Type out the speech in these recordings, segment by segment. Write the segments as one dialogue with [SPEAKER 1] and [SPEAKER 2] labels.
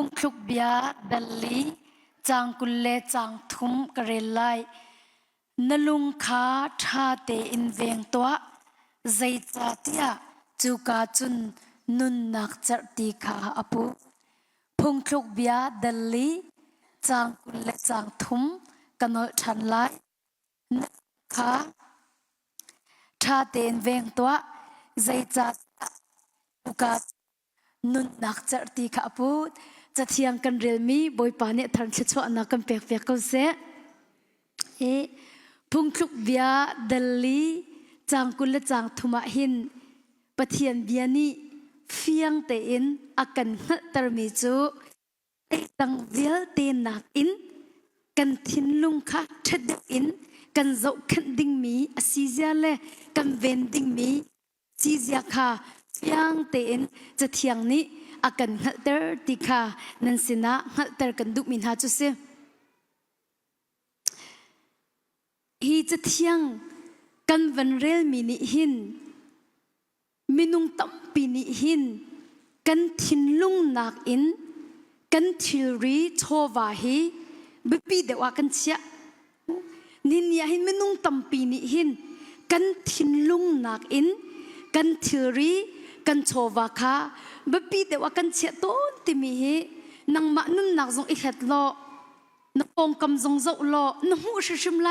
[SPEAKER 1] งคลุกเบียดัลลีจางกุลเลจางทุมกระเรไลนลุงขาทาเตอินเวงตัวใจจัดยาจูกาจุนนุนนักจัดตีขาอปุพงคลุกเบียดัลลีจางกุลเลจางทุมกันเอาฉันไลขาทาเตอินเวงตัวใจจัดจูกานุนนักจัดตีขาอปุจะเทียงกันเรียลมีบอยปานี่ทันเชอะนักกันเปียกเปียกก็เสพุงคลุกเบียดัลลีจางกุลจางทุมาหินปะเทียนเบียนี่เฟียงเตอินอากันหัตรมิจูตังเวลเตนักอินกันทินลุงค่ะทัดอินกันเจ้าขันดิ่งมีอาซิเซียเล่กันเวนดิ่งมีซิเซียค่ะเฟียงเตอินจะเทียงนี้อากันหัตรติค่ะนันสินะหัตรกันดุมินหาจุเซฮีจะเที่ยงกันวันเรลมินิหินมินุงตั้มปีนิหินกันทินลุงนักอินกันทิลรีโชวาฮีบิปีเดว่ากันเชียนินยาหินมินุงตั้มปีนิหินกันทินลุงนักอินกันทิลรีกันโชวาคาบิปีเดว่ากันเชียต้นติมีฮีนังมานุนนักทรงอิขัดโลนปองกำจงเจ้าโลนหูชิมไล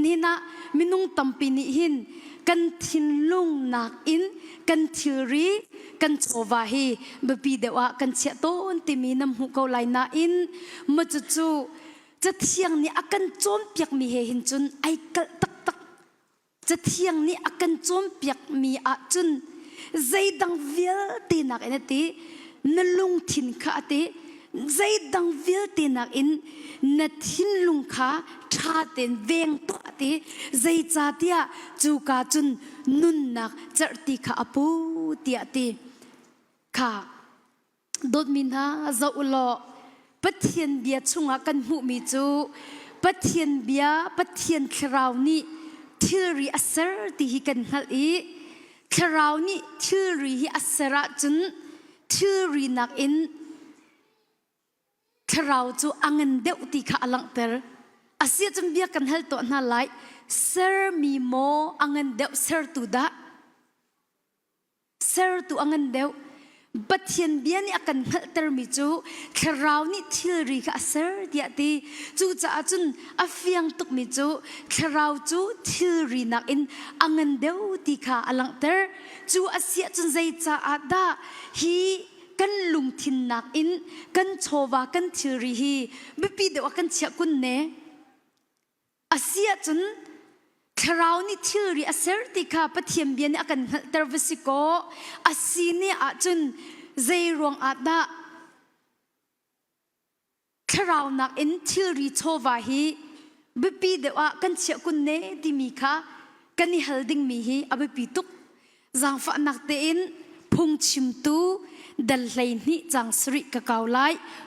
[SPEAKER 1] นี่นะมินุงตัมปีนิหินกันทินลุงนักอินกันทิรีกันโชวาฮีบปีเดว่ากันเชต้นติมีน้ำหูเกาไลนาอินมาจู่จะเที่ยงนี้อากันโจมเปียกมีเหินจุนไอเกลตักตักจะเที่ยงนี้อากันโจมเปียกมีอาจุนใจดังเวลตีนักเอ็นตีนลุงทินข้าตีใจดังเวลตีนักอินนัดหินลุงขาชาเต็นเวงตัวตีใจจ่าเตียจูกาจุนนุนนักจัดตีขาปูเตียตีขาดดมินหาเจ้าหล่อปัทเทียนเบียชุงกันหูมีจูปัทเทียนเบียปัทเทียนคราวนี้ทิริอัสรตีฮิกันฮัลอีคราวนี้ทิริฮิอัสระจุนทิรินักอินคราวจูอังเงินเดวตีข้าลังเตอร์อาเซียจำเบียกันเฮลตัวน่าไลเซอร์มีโมอังเงินเดวเซอร์ตูดาเซอร์ตูอังเงินเดวบัดเทียนเบียนี่อากันเฮลเตอร์มิจูคราวนี้ทิลรีข้าเซอร์เดียตีจูจ้าจุนอาฟียงตุกมิจูคราวจูทิลรีนักอินอังเงินเดวตีข้าลังเตอร์จูอาเซียจุนใจจ้าอาดาฮีกันลุงทินนักอินกันโชวากันทิริฮีบิปีเดว่ากันเชียกุนเนอาเซียจนคราวนี้ทิริอาเซอร์ติคาปะเทียมเบียนอากันเตอร์วิสิโกอาซีนี่อาจนใจรวงอาดาคราวนักอินทิริโชวาฮีบิปีเดว่ากันเชียกุนเนดิมีคากันนี่ฮัลดิงมีฮีอาบิปีตุกจางฝันนักเตอินพุงชิมตูดัลเลยนี่จังสริกะเกาไล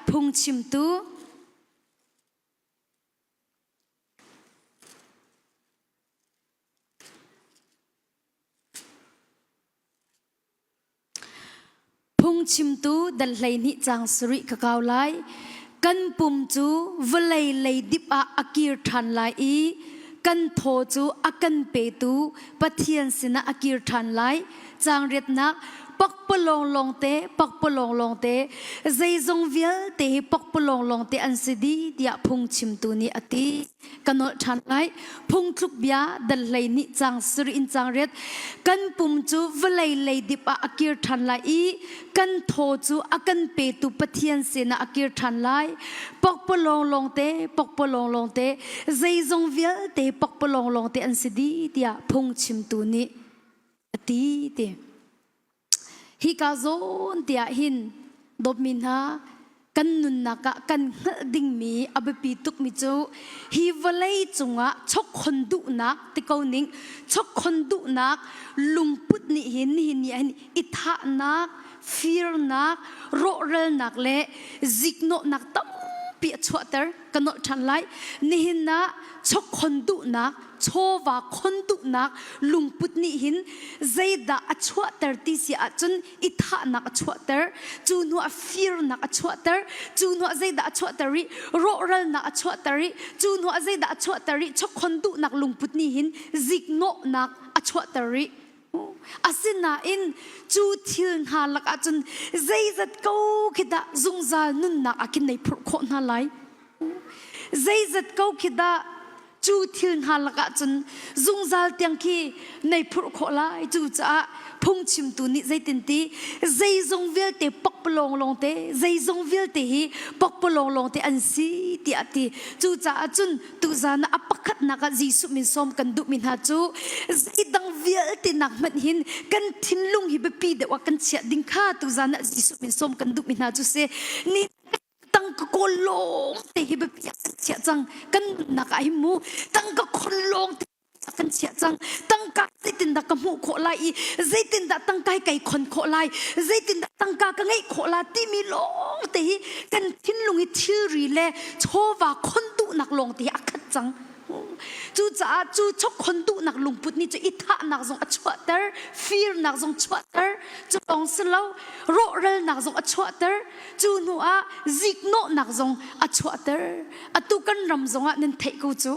[SPEAKER 1] พุงชิมตูพุงชิมตูดัลเลยนี่จังสริกะเกาไลกันปุ่มจูวลัยเลยดิบอากิรทันไลกันโทจูอากันเปตูปะเทียนสินะอากิรทันไลจางเรียดนักปักปลงลงเตปักปลงลงเตใจจงเวลเตปักปลงลงเตอันสิดีเดียพุงชิมตูนี่อติกันโนทันไลพุงทุกเบียดัลเลยนี่จังสรินจังเรียดกันปุ่มจูวลัยเลยดิบอากิรทันไลกันโทจูอากันเปตูปะเทียนเสนาอากิรทันไลปักปลงลงเตปักปลงลงเตใจจงเวลเตปักปลงลงเตอันสิดีเดียพุงชิมตูนี่อติเตฮิกาโซนเตียหินดบมินหากันนุนนักกันดิ่งมีอภิปีตุกมิจูฮิวเลย์จงะชกคนดุนักติกานิงชกคนดุนักลุงพุดนี่หินยันอิทานักฟีร์นักโรเรลนักเล่ซิกโนนักตั้มเปียชวเตอร์กันโนชันไลนี่หินนะชกคนดุนัก โชว่าคนตุนักลุงปุตนี่หินใจด่าอชัวเตอร์ที่เสียจนอิทานักอชัวเตอร์จูนัวฟีร์นักอชัวเตอร์จูนัวใจด่าอชัวเตอร์โรเรลนักอชัวเตอร์จูนัวใจด่าอชัวเตอร์ชกคนตุนักลุงปุตนี่หินซิกโนนักอชัวเตอร์อาศินาอินจูทิลหาลักอาจนใจจัดกูคิดาจงจานุนนักอากินในพรโคนาไลใจจัดกูคิดาจูทิลหาลักอาจนจงจาเตียงคีในพรโคไลจูจ้าพงชิมตุนิใจตินตีใจจงเวลเตปกปลงลงเตใจจงเวลเตฮีปกปลงลงเตอันซีตีอติจูจ้าจนตุจานะอปักขัดนักจีสุมินสมกันดุมินหาจูใจดังเวลเตนักมันหินกันทิ้นลุงฮิบปีเดว่ากันเชียดิงข้าตุจานะจีสุมินสมกันดุมินหาจูเซนี่ตั้งก็โกลงเตฮิบปีเชียจังกันนักไอมูตั้งก็โกลงกันเชียจังตั้งกาใจตินดักกมูโคลายใจตินดักตั้งกายไก่คนโคลายใจตินดักตั้งกากังไงโคลาที่มีลงตีกันทิ้นลงอีทิรีเล่โชว่าคนตุนักลงตีอักจังจูจ้าจูชกคนตุนักลงพุทธนี่จะอิทานักทรงอชวเตอร์ฟีร์นักทรงชวเตอร์จูลองสลาวโรเรลนักทรงอชวเตอร์จูนัวซิกโนนักทรงอชวเตอร์อตุกันรำทรงนั่นเทกูจู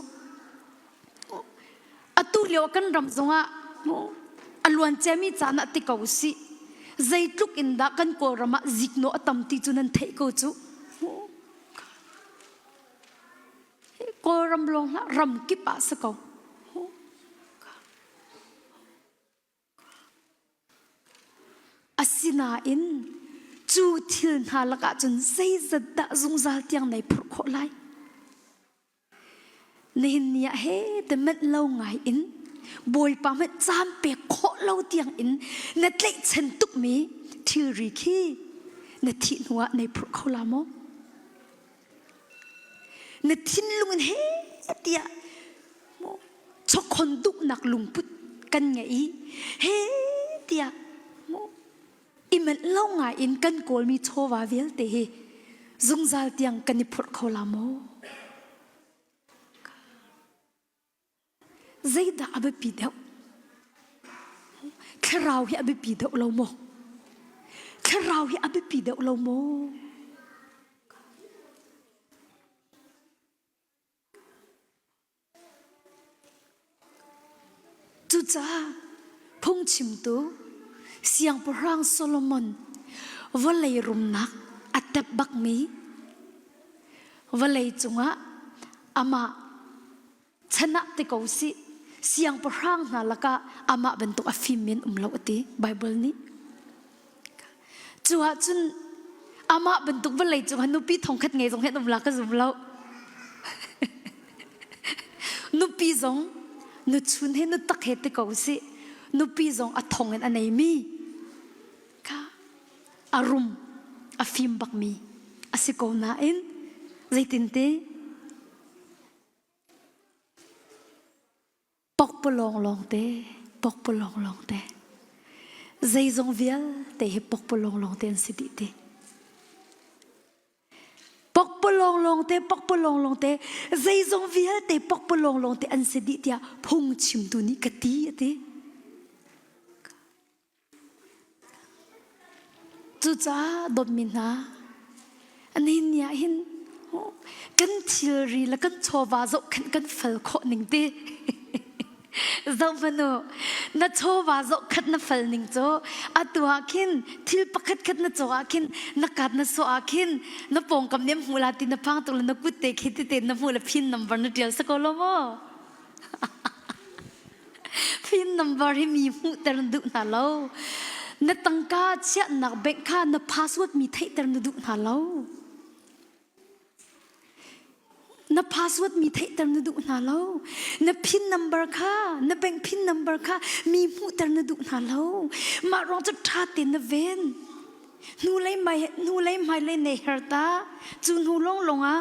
[SPEAKER 1] อตุเลียวกันรำทรงอลวนเจมีจานะติกาวสิใจลุกอินดากันโกรมาซิกโนอตัมติจูนันเทกูจูโกรำลงละรำกิปะสกาวอาศินาอินจูทิลนาลักจนใจจัดดะจงจาเตียงในพรโคไลนี่เนี่ยเฮ้แต่เม็ดเล่าไงอินบอยปาเม็ดจามเปียกโคเล่าเตียงอินนัดเล็กเช่นตุกมีทิวริคีนัดทิ้งหัวในพรโคลามอนัดทิ้งลุงเฮ้เตียชกคนดุนักลุงพุดกันไงเฮ้เตียอิเม็ดเล่าไงอินกันโกลมีโชวาเวลเตะจงจาเตียงกันในพรโคลามอใจด่าอเบปีเดาแค่เราที่อเบปีเดาเราโมแค่เราที่อเบปีเดาเราโมจุจ้าพงชิมตัวเสียงพระรังโซโลมอนว่าเลยรุมนักอัตตบักมีว่าเลยจงะอามาชนะติกาสิเสียงพระรังนั่นละก็อามาเป็นตัวฟิมินเล่าตีไบเบิลนี้จัวจนอามาเป็นตัวว่าเลยจงะนุปีทองขัดไงจงเห็นละก็จงเล่านุปีจงนุชุนเห็นนุตักเหตุติกาสินุปีจงอัทองเห็นอันไหนมีค่ะอารมณ์อฟิมบักมีอสิโกนาอินใจตินเตปกปลองลองเตปกปลองลองเตใจจงเวียลเตะปกปลองลองเตนสิติเตปกปลองลองเตปกปลองลองเตใจจงเวียลเตปกปลองลองเตอันสิติเตียพงชิมตุนิกตีเตจุจ้าดมมินาอันนี้เนี่ยเห็นกันทีรีแล้วกันโชว์ว่าจะกันเฟลโคหนึ่งเตเราพนุนัดโชว์ว่าจะขัดนับเฟลหนึ่งโจอัตตัวขินทิลปักขัดนัดโจอาขินนักกัดนัดโซอาขินนับปงกับเนียมหูลาตินับพังตัวนักกุเตคิดเตนับหูลพินนัมเบอร์นัดเดียวสกอลโมพินนัมเบอร์ให้มีหูแต่ระดุน่าเล่านัดตั้งกาเชื่อนักเบงค่านับพาสเวิร์ดมีเทแต่ระดุน่าเล่านับพาสเวิร์ดมีเทแต่ระดุน่าเล่านับพินนัมเบอร์ค่านับเบงพินนัมเบอร์ค่ามีหูแต่ระดุน่าเล่ามารองจะท่าเต้นนับเวนนูเลยไม่เลยเนฮร์ตาจูนูลงอ่ะ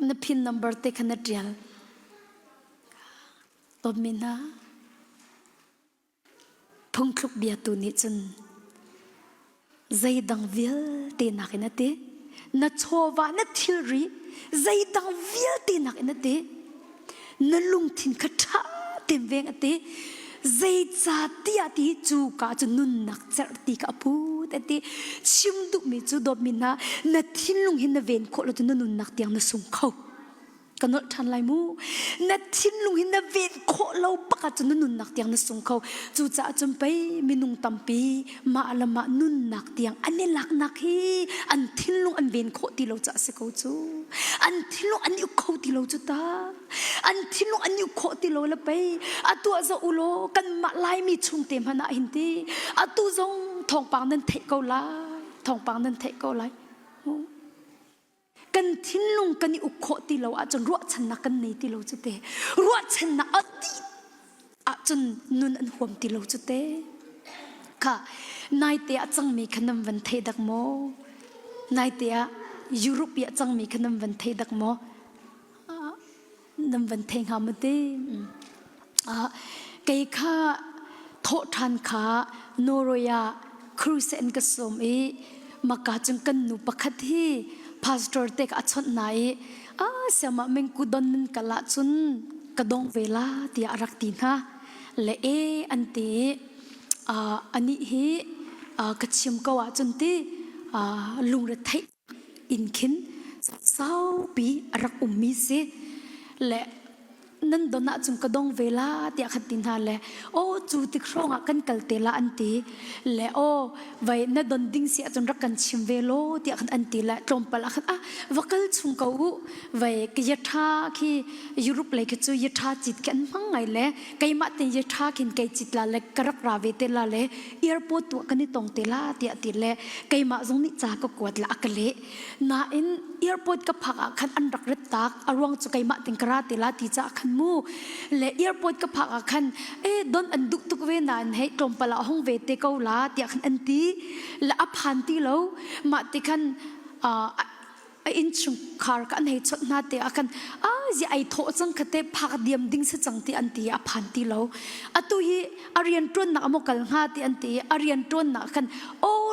[SPEAKER 1] นับพินนัมเบอร์เตคันนัดเดียลตบมินาพงคลุกเบียตุนิจนใจดังเวลเตนักนัดเต na chowa na thilri zai dang vil ti nak na te na lung thin kha tha tem veng ate zai cha ti ati chu ka chu nun nak char ti ka pu ate chim du mi chu dop min na thin lung hin na ven kho lo chu nun nak tiang na sung khauกันนทันไลมูนัดทิ้งลุงหินนัดเวนโคเราปากจนนุ่นนักเตียงนัดส่งเขาจู่จ้าจนไปมินุงตัมปีมาละมานุ่นนักเตียงอันนี้หลักนักฮีอันทิ้งลุงอันเวนโคที่เราจะเสกจูอันทิ้งลุงอันยุคเขาที่เราจุตาอันทิ้งลุงอันยุคโคที่เราละไปอัตัวจะอุโลกันมาไล่มีชุงเต็มหน้าหินตีอัตัวจงทองปางนั้นเทกเอาไล่ทองปางนั้นเทกเอาไล่กันทิ้งลงกันอุโคติเราอาจจะรัวชนะกันในที่เราจะเตะรัวชนะอดีตอาจจะนุนอันห่วมที่เราจะเตะค่ะนายเตะจังมีขนมวันเทดักโมนายเตะยุโรปจังมีขนมวันเทดักโมนำวันเทงหามเตะเกยข้าโททันขาโนโรยาครูเซนกสมมากาจึงกันหนูปะคัดที่พาสตอร์เต็กอัชนไหนเสียมาเมงกุดอนนันกะละจุนกระดองเวลาที่อารักตีนะและอันตีอันนี้ฮีกระชิมกว่าจุนตีลุงระไทอินขินเศร้าปีอารักมิเสและนั่นโดนจุนกระดองเวลาที่อาขัดตีนะและโอ้จูติครองกันกัลเตละอันตีและโอ้ไว้นั่นโดนดิ้งเสียจนรักกันชิมเวโลที่อาขัดอันตีและตรงปละขัดวักลชุงเขาไว้กิยธาที่ยุโรปเลยคือจูยธาจิตกันมั่งไงและไกมาเตยธาขินไกจิตละและกระกราเวเตละและเอร์พอร์ตตัวกันนี่ตรงเตละที่อาติและไกมาตรงนี้จาก็กวดละอักเละน่าเอ็นเอร์พอร์ตกับผักขันอันรักรักตักอารวงจุไกมาติงกราเตละที่จะขันมูและเอร์พอร์ตกับผักขันโดนอันดุกตุกเวนานให้ตรงปละห้องเวเตเกาลาที่ขันอันตีและอภันตีเรามาติขันอินชุงคาร์กันให้ชดนาเตะกันจะไอโถจังคเตพักเดียมดิ้งสจังตีอันตีอภันตีเราตุยอารียนตรนนักมกัลงาตีอันตีอารียนตรนนักกัน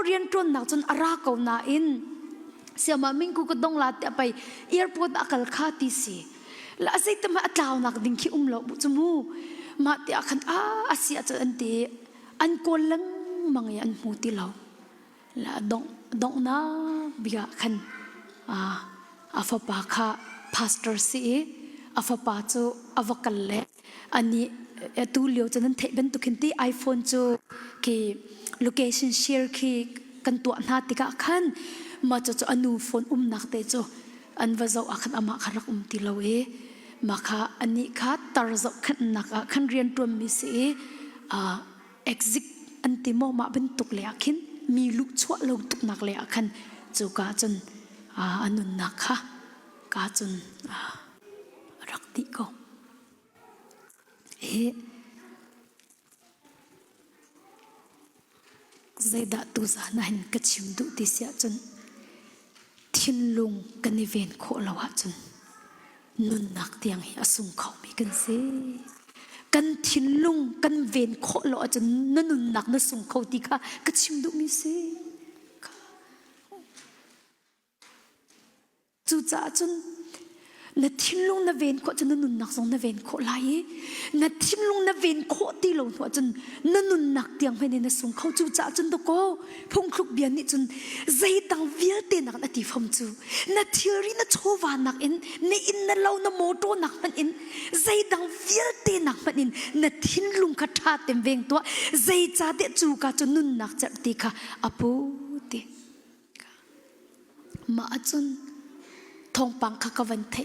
[SPEAKER 1] เรียนตรนนักจนอาราเกานาอินเสียมามิงกูก็ต้องลาเตะไปเอร์พอร์ตอักลคาตีสีและอาศัยแต่มาอัตลาวนักดิ้งขี้เราบุจมูมาเตะกันอาศัยจะอันตีอันโกลังมังยันมูตีเราและดงนาบิกกันอาฟปาค่ะพาสเตอร์ซีอาฟปาจูอาวกัลเล่อันนี้ตูเลียวจะนั้นเทเป็นตุกินที่ไอโฟนจูที่โลเคชั่นแชร์ที่กันตัวนาติกาขันมาจะอนูโฟนนักเตจูอันว่าจะอาขันอามาขรักติลาวมาค่ะอันนี้ค่ะตาร์จะขันนักขันเรียนตัวมิสีexit อันที่มอมาเป็นตุกเลียขันมีลูกชั่วเราตุกนักเลียขันจูกาจนอันนั้นนะคะกาจนรักติโกใจดัตุจานันกัชิมดุติเสียจนทิ้งลุงกันในเวนโคลาวจนนุนนักเตียงให้อสุงเขาไม่กันเสียกันทิ้งลุงกันเวนโคลาวจนนุนนักนสุงเขาติกากัชิมดุมิเสียจู่จ้าจนนัดทิ้งลงนัดเวนโคจนนุนนักส่งนัดเวนโคไล่นัดทิ้งลงนัดเวนโคตีลงหัวจนนุนนักเตียงไปในนัดส่งเขาจู่จ้าจนตะโกพงคลุกเบียนนี่จนใจตังเวียเตนักนัดที่ฟมจู่นัดเทียรีนัดโชวานักอินในอินนัดเรานัดโมโตนักมันอินใจตังเวียเตนักมันอินนัดทิ้งลงขัดท่าเต็มเวงตัวใจจ้าเดจู่กาจนนุนนักจัดตีค่ะอปูเตมาจนทองปังขกวันเท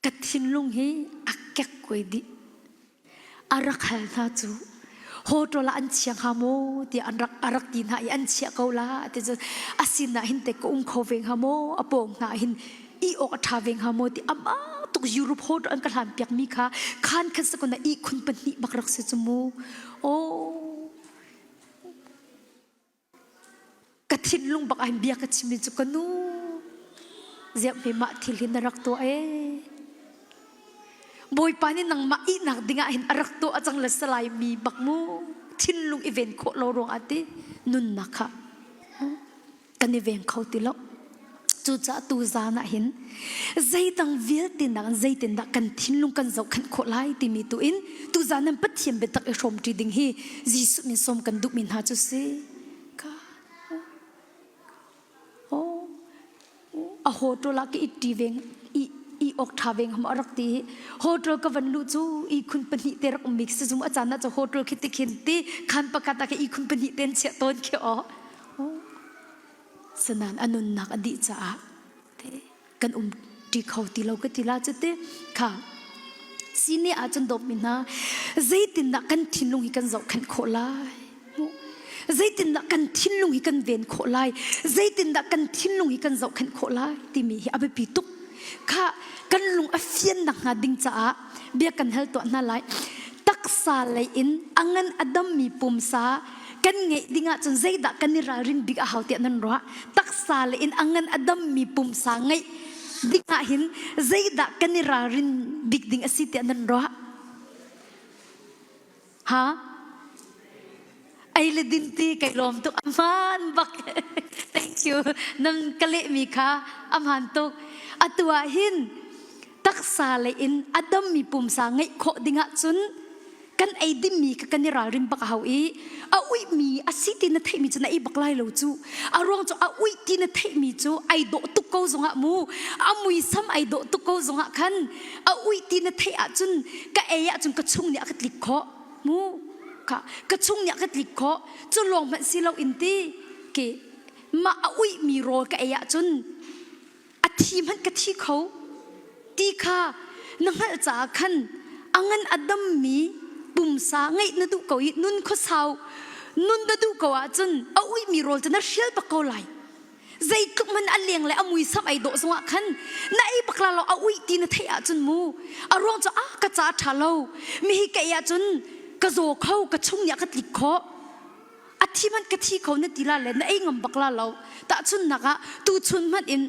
[SPEAKER 1] กัดทิ้งลงให้อักแกกวยดิอารักหานาจูโหตัวละอันเชียงฮาโมที่อารักดินหายอันเชียกเอาละที่จะอาศินนาหินเตกอุ้งเขาเวงฮาโมอปงนาหินอีออกทาเวงฮาโมที่อามาตุกยุโรปโหดอันกระหันเปียกมีค่ะขานขันสกุลอีคุณปนิบักรักเสจมูโอ้กัดทิ้งลงบักอันเบียกัดชิมิจุกันูเจ็บไม่มาที่ลินรักตัวบอยปานี่นังมาอีนักดิ่งเห็นรักตัวจังเลยสลายมีบักมูทิ้งลงอีเวนต์โคโลรงอาทินุนนักค่ะ กันเวงเขาติโลจูจะตูจานะเห็นใจตังเวียตินดังใจตินดักกันทิ้งลงกันเจ้ากันโคไลติมีตัวอินตูจานั้นปัดเทียมเบตักชมจีดิงฮีจีสุมินสมกันดุมินหาจุเซค่ะโอ้อะโหตัวลักอีตีเวงอีออกทาเวงหมารักตีโหตัวก็วันลุจูอีคุณปนิเตรักมิกซ์จุมอาจารย์น่าจะโหตัวคิดติคินตีขันประกาศตะอีคุณปนิเตนเสียต้นเขียวสนานอนุนักอดีตจ้ากันที่เขาที่เราก็ที่ลาจุดเตะค่ะสิ่งนี้อาจจะดบมินะใจตินนักกันทิ้งลงให้กันเจ้ากันโคลายใจตินนักกันทิ้งลงให้กันเวียนโคลายใจตินนักกันทิ้งลงให้กันเจ้ากันโคลายที่มีอาเบปิตุกค่ะกันลงอเฟียนนักหาดิ่งจ้าเบียกันเฮลตัวนั่นเลยตักษาเลยอินอังันอดัมมีปุ่มซากันไงดิ่งอ่ะจนใจดักกันนิรารินบิกอาหาวเตียนันรัวตักษาเลยอินอังันอดัมมีปุ่มซาไงดิ่งอ่ะหินใจดักกันนิรารินบิกดิ่งอสิเตียนันรัวฮะไอ้เลดินตีไก่ลมตุกอัมพันบัก thank you นั่นกะเลมีค่ะอัมพันตุกอัตัวหินตักษาเลยอินอดัมมีปุ่มซาไงโคดิ่งอ่ะจนกันไอ้ดิมีกันนิราริมบักหาวีอาอุยมีอาศิตินัทมีจะไหนบักไล่เราจูอารองจูอาอุยตินัทมีจูไอโดตุกโกจงะมูอามุยซ้ำไอโดตุกโกจงะคันอาอุยตินัทอาจุนกะเอยจุนกระชุ่งเนี่ยกระลิกเคาะมูค่ะกระชุ่งเนี่ยกระลิกเคาะจุลองมันสิเราอินตีเกมาอาอุยมีโรกะเอยจุนอาทีมันกะที่เขาตีค่ะนังหัดจากคันอังันอดัมมีปุ่มสาไงนั่นดูเขาอีนุ่นเขาสาวนุ่นนั่นดูเขาอาจนเอาอุ้ยมีโรลจะน่าเชื่อปะเขาไหลใจก็มันอันเลี้ยงเลยเอามวยซ้ำไอโดสงะขันนั่นไอ้ปะเราเอาอุ้ยตีนเทียจนมูอารมณ์จะกระจาดทะเลามีให้แกยจนกระโจเข้ากระชุ่งอยากกระติกเคาะอาทิมันกระที่เขาเนี่ยตีละเลยนั่นไอ้งำบักเราแต่ชุนนักตูชุนมันอิน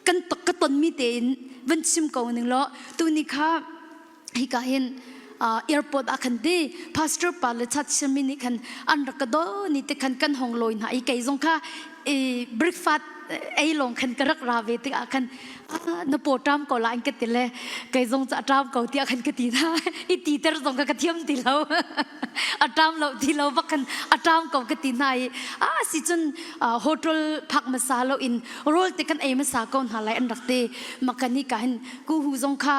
[SPEAKER 1] กันตกกระตนมีเตนวันชิมเขาหนึ่งละตัวนี้ค่ะให้กาเห็นairport akan de pastor pale chat chimini kan an rakado ni te kan kan hong loin ha I kai zong kha breakfast ai long kan karak rawe te akan na potam ko la an ke tile kai zong cha tram ko ti akan ke ti na I ti ter zong ka thiam ti lo atam lo ti lo bakan atam ko ke ti nai si chun hotel phak masalo in rol te kan ai masa kon halai an rakte makani kan ku hu zong kha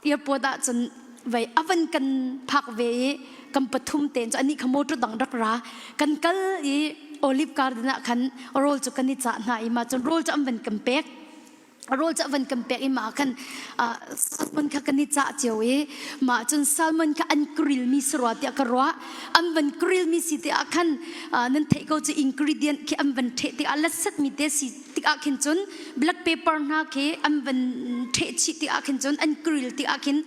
[SPEAKER 1] airport a chun vậy avan kan phak ve kan pathum ten ani khamotu dang rak ra kan kal I olive garden khan roll chu kan ni cha na I ma chon roll chu am van kan pek roll chu van kan pek I ma khan salmon kha kan ni cha chewe ma chon salmon kha an grill mi sro ti ka ro am van grill mi si ti khan nan thei ko chu ingredient ki am van the ti ala sat mi te si ti khin chon black pepper na ke am van the chi ti khin chon an grill ti khin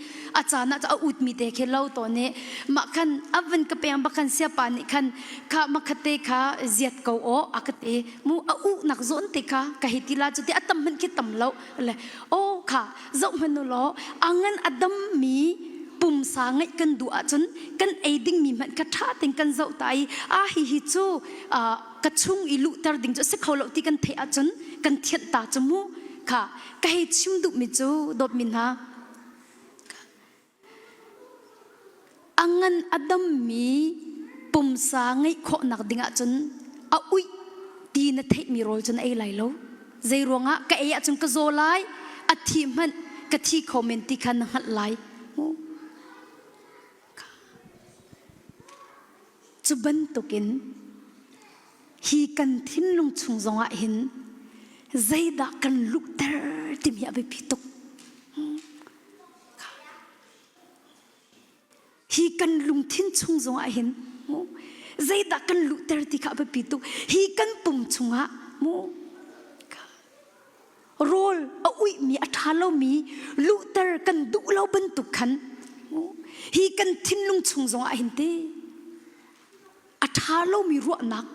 [SPEAKER 1] achana cha ut mi te khe lo to ne ma khan avan ka pem ba khan sia pa ni khan kha ma khate kha ziat ko o akate mu u nak zon te kha ka hitila chu te atam man ki tam lo le o kha zo man lo angan adam mi pum sa ngai kan du a chun kan aiding mi man ka tha teng kan zo tai hi chu ka chung I lu tar ding chu se kholo ti kan the a chun kan thian ta chu mu kha ka hi chim du mi chu dot min ha angan adam mi pum sa ngai kho nak dinga chun a ui ti na thei mi rol chun ai lai lo zai ronga ka e chun ka zo lai a thi man ka thi comment ti khan hat lai chu ban tokin hi kan thin lung chung zonga hin zai da kan luk ter tim ya be pitok hi kan lung thin chung zong a hin zai da kan lu ter ti kha ba pitu hi kan pum chunga mu rol a ui mi a thalo mi lu ter kan du lo ban tu khan hi kan thin lung chung zong a hin te a thalo mi ro nak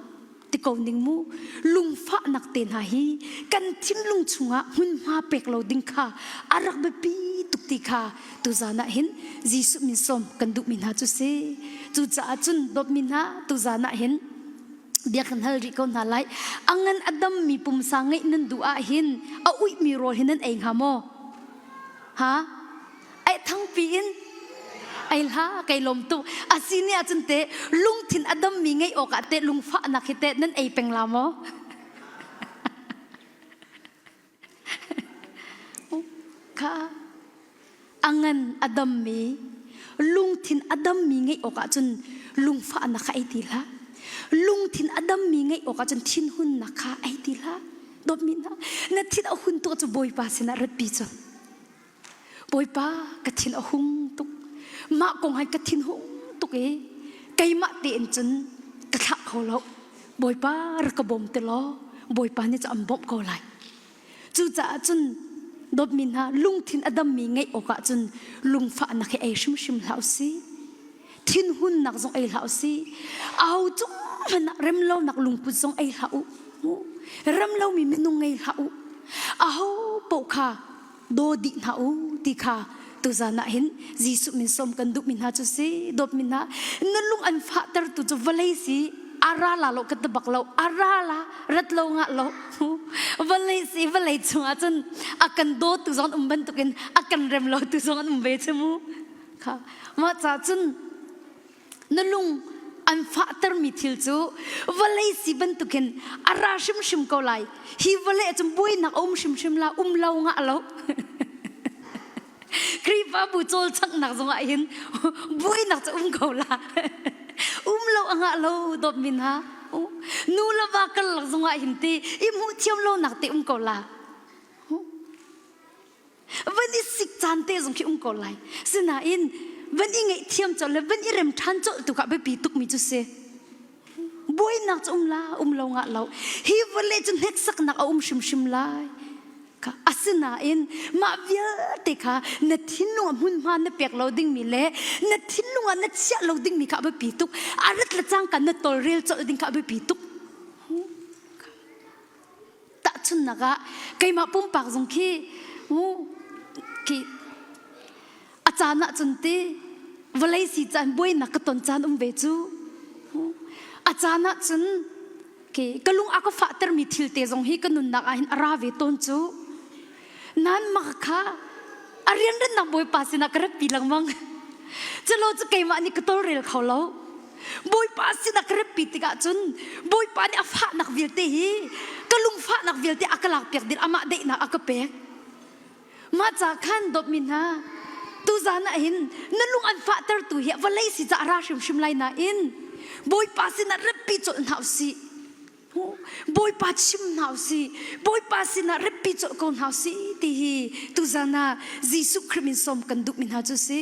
[SPEAKER 1] ti ko ning mu lung fa nak ten ha hi kan thin lung chunga hun ma pek lo ding kha arak ba pi tuk ti kha tu zana hin jisu min som kan du min ha chu se chu cha chun dot min ha tu zana hin biakan hal rikon halai angan adam mi pumsangai nan dua hin aui mi rol hinan ai hamo ha ai thang piin ai la kai lom tu asini achunte lung thin adam mi ngai okate lung fa nakhite nan ai penglamo ka angan adam mi lung thin adam mi ngai oka chun lung fa nakha ai tila lung thin adam mi ngai oka chun thin hun nakha ai tila dot mi na thin a hun to chu boy pa sina rat pi chu boy pa ka thin a hung tuk ma kong hai ka thin hung tuk e kai ma ti en chun ka kha kholo boy pa ra ka bom te lo boy pa ni cha am bom ko lai chu cha chun dot min ha lung thin adam mi ngai oka chun lung fa na khe ai shim shim lau si thin hun nak zong ai lau si au chung na rem lo nak lung pu zong ai lau rem lo mi minung ngai lau au po kha do di na u ti kha tu za na hin jisu min som kan du min ha chu si dot min ha na lung an fa tar tu chu valai si ara la lo kat bak lo ara la rat lo nga lo valai si valai chunga chun akan do tu zon ban tu ken akan rem lo tu zon be chemu kha ma cha chun nalung an fa tar mi thil chu valai si ban tu ken ara shim shim ko lai hi valai chum boi nak shim shim la lo nga lo kri pa bu chol chak nak zonga hin boi nak cha ko la lo anga lo dot min ha nu la ba kal lak zonga hin ti I mu thiam lo nak te ko la vani sik chan te zong ki ko lai sina in vani ngai thiam chol le vani rem than chol tu ka be pi tuk mi chu se boi nak cha lo nga lo hi vale chun hek sak nak shim shim lai ka asina in ma via te kha na thin lu mun ma na pek lo ding mi le na thin lu na chia lo ding mi ka be pi tuk arat la chang kan na tol rel chol ding ka be pi tuk ta chun na ga kai ma pum pak jong ki achana chun te valai si chan boi na ka ton chan be chu achana chun ke kalung aka fa ter mi thil te jong hi kanun na hin ara ve ton chu nan makha arian ren na boy pasina kara pilang mang chalo chu kai ma ni ka tor rel kholo boy pasina kara pitika chun boy pa ni afa nak vilte hi kalung fa nak vilte akalak pek din ama de na akapek ma cha khan dot min ha tu zana hin nalung an fa ter tu hi valai si cha ara shim shim lai na in boy pasina repi chol na si boy pa chim now si boy pa sina repeat kon how si ti hi tu zana jisu krimin som kan duk min ha chu si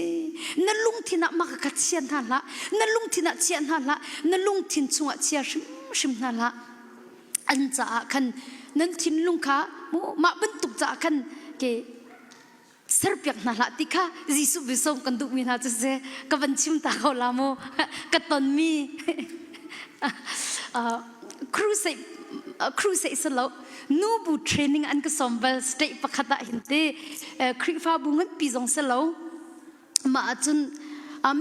[SPEAKER 1] na lung thina ma ka chian ha la na lung thina chian ha la na lung thin chunga chia shim na la an cha khan nan thin lung kha ma ban tuk cha khan ke serpiak na la ti kha jisu bi som kan duk min ha chu se ka ban chim ta ko la mo ka ton mi crusade salo nubu training an ka sombal state pakhata hinte krifa bungan pizong salo ma achun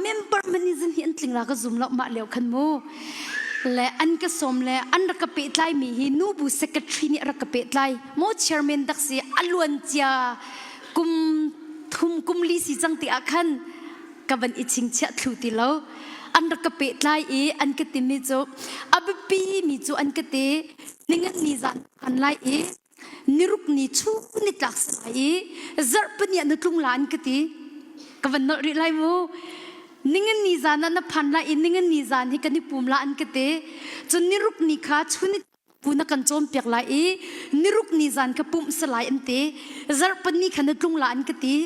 [SPEAKER 1] member manizin hi antling la ka zoom la ma leo khan mo le an ka som le an ra ka pe tlai mi hi nubu secretary ni ra ka pe tlai mo chairman dak si alwan chia kum li si chang ti akhan ka ban iching cha thlu ti lo an ra ka pe tlai e an ka ti mi cho abapi mi chu an ka te ningan ni zan an lai e niruk ni chu ni tlak sa e zarpani an tlung lan ka ti ka ban no ri lai mo ningan ni zan na phan la e ningan ni zan hi ka ni pum la an ka te chu niruk ni kha chu ni puna kan chom pek la e niruk ni zan ka pum salai an te zarpani khan tlung la an ka ti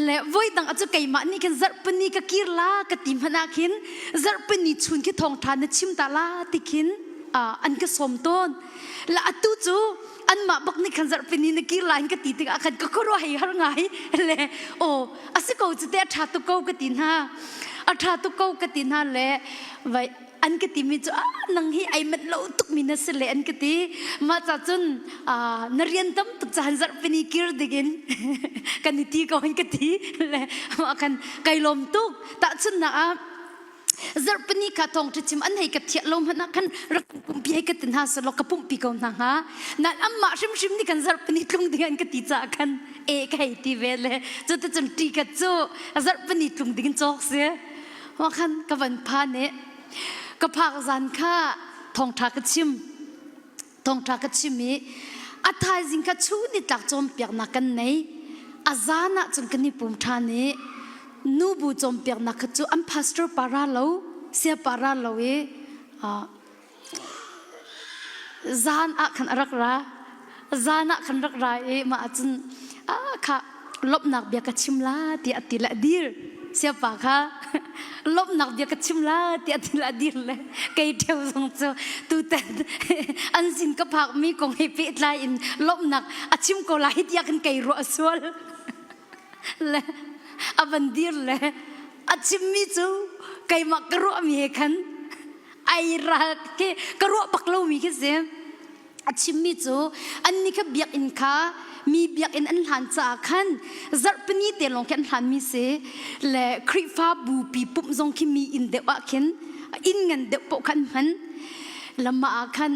[SPEAKER 1] le voi dang achu kai ma ni kan zarpani ka kirla ka tim hana khin zarpani chun ki thong than na chim ta la tikin an ka som ton la atu chu an ma bak ni kan zarpani na kirla an ka ti ti kan ka ko ro hai har ngai le o asiko chu te tha tu ko ka tin ha a tha tu ko ka tin ha le vai an ka ti mi chu nang hi ai mat lo tuk mi na se le an ka ti ma cha chun na rian tam tu chan zarpani kir digin kan ni ti ko an ka ti le ma kan kai lom tuk ta chun na zarpani ka tong chim an hei ka thia lom hana kan rak pum pi hei ka tin ha so ka pum pi ko na ha nan amma shim ni kan zarpani tlung dingan ka ti cha kan e ka hei ti vele chu ta chun ti ka chu zarpani tlung ding chok se wa kan ka van pha ne ka phak zan kha thong tha ka chim mi athai jing ka chu ni tlak chom piak na kan nei azana chung kan ni pum tha ne nu bu chom piak na kha chu am pastor para lo sia para lo e zan a khan arak ra zana khan rak ra e ma chun kha lop nak bia ka chimla ti atila dir sia pa kha lop nak bia ka chimla ti atila dir le kai theu song chu tu tan an sin ka phak mi kong he pe tla in lop nak achim ko la hit ya kan kai ro aswal le avandir le achim mi chu kai ma kro mi he khan ai ra ke kro paklo mi ke se achim mi chu an ni ka biak in kha mi biak in an han cha khan zarpani te long kan han mi se le krifa bu pi pum zong ki mi in de wa ken in ngan de po kan han lama khan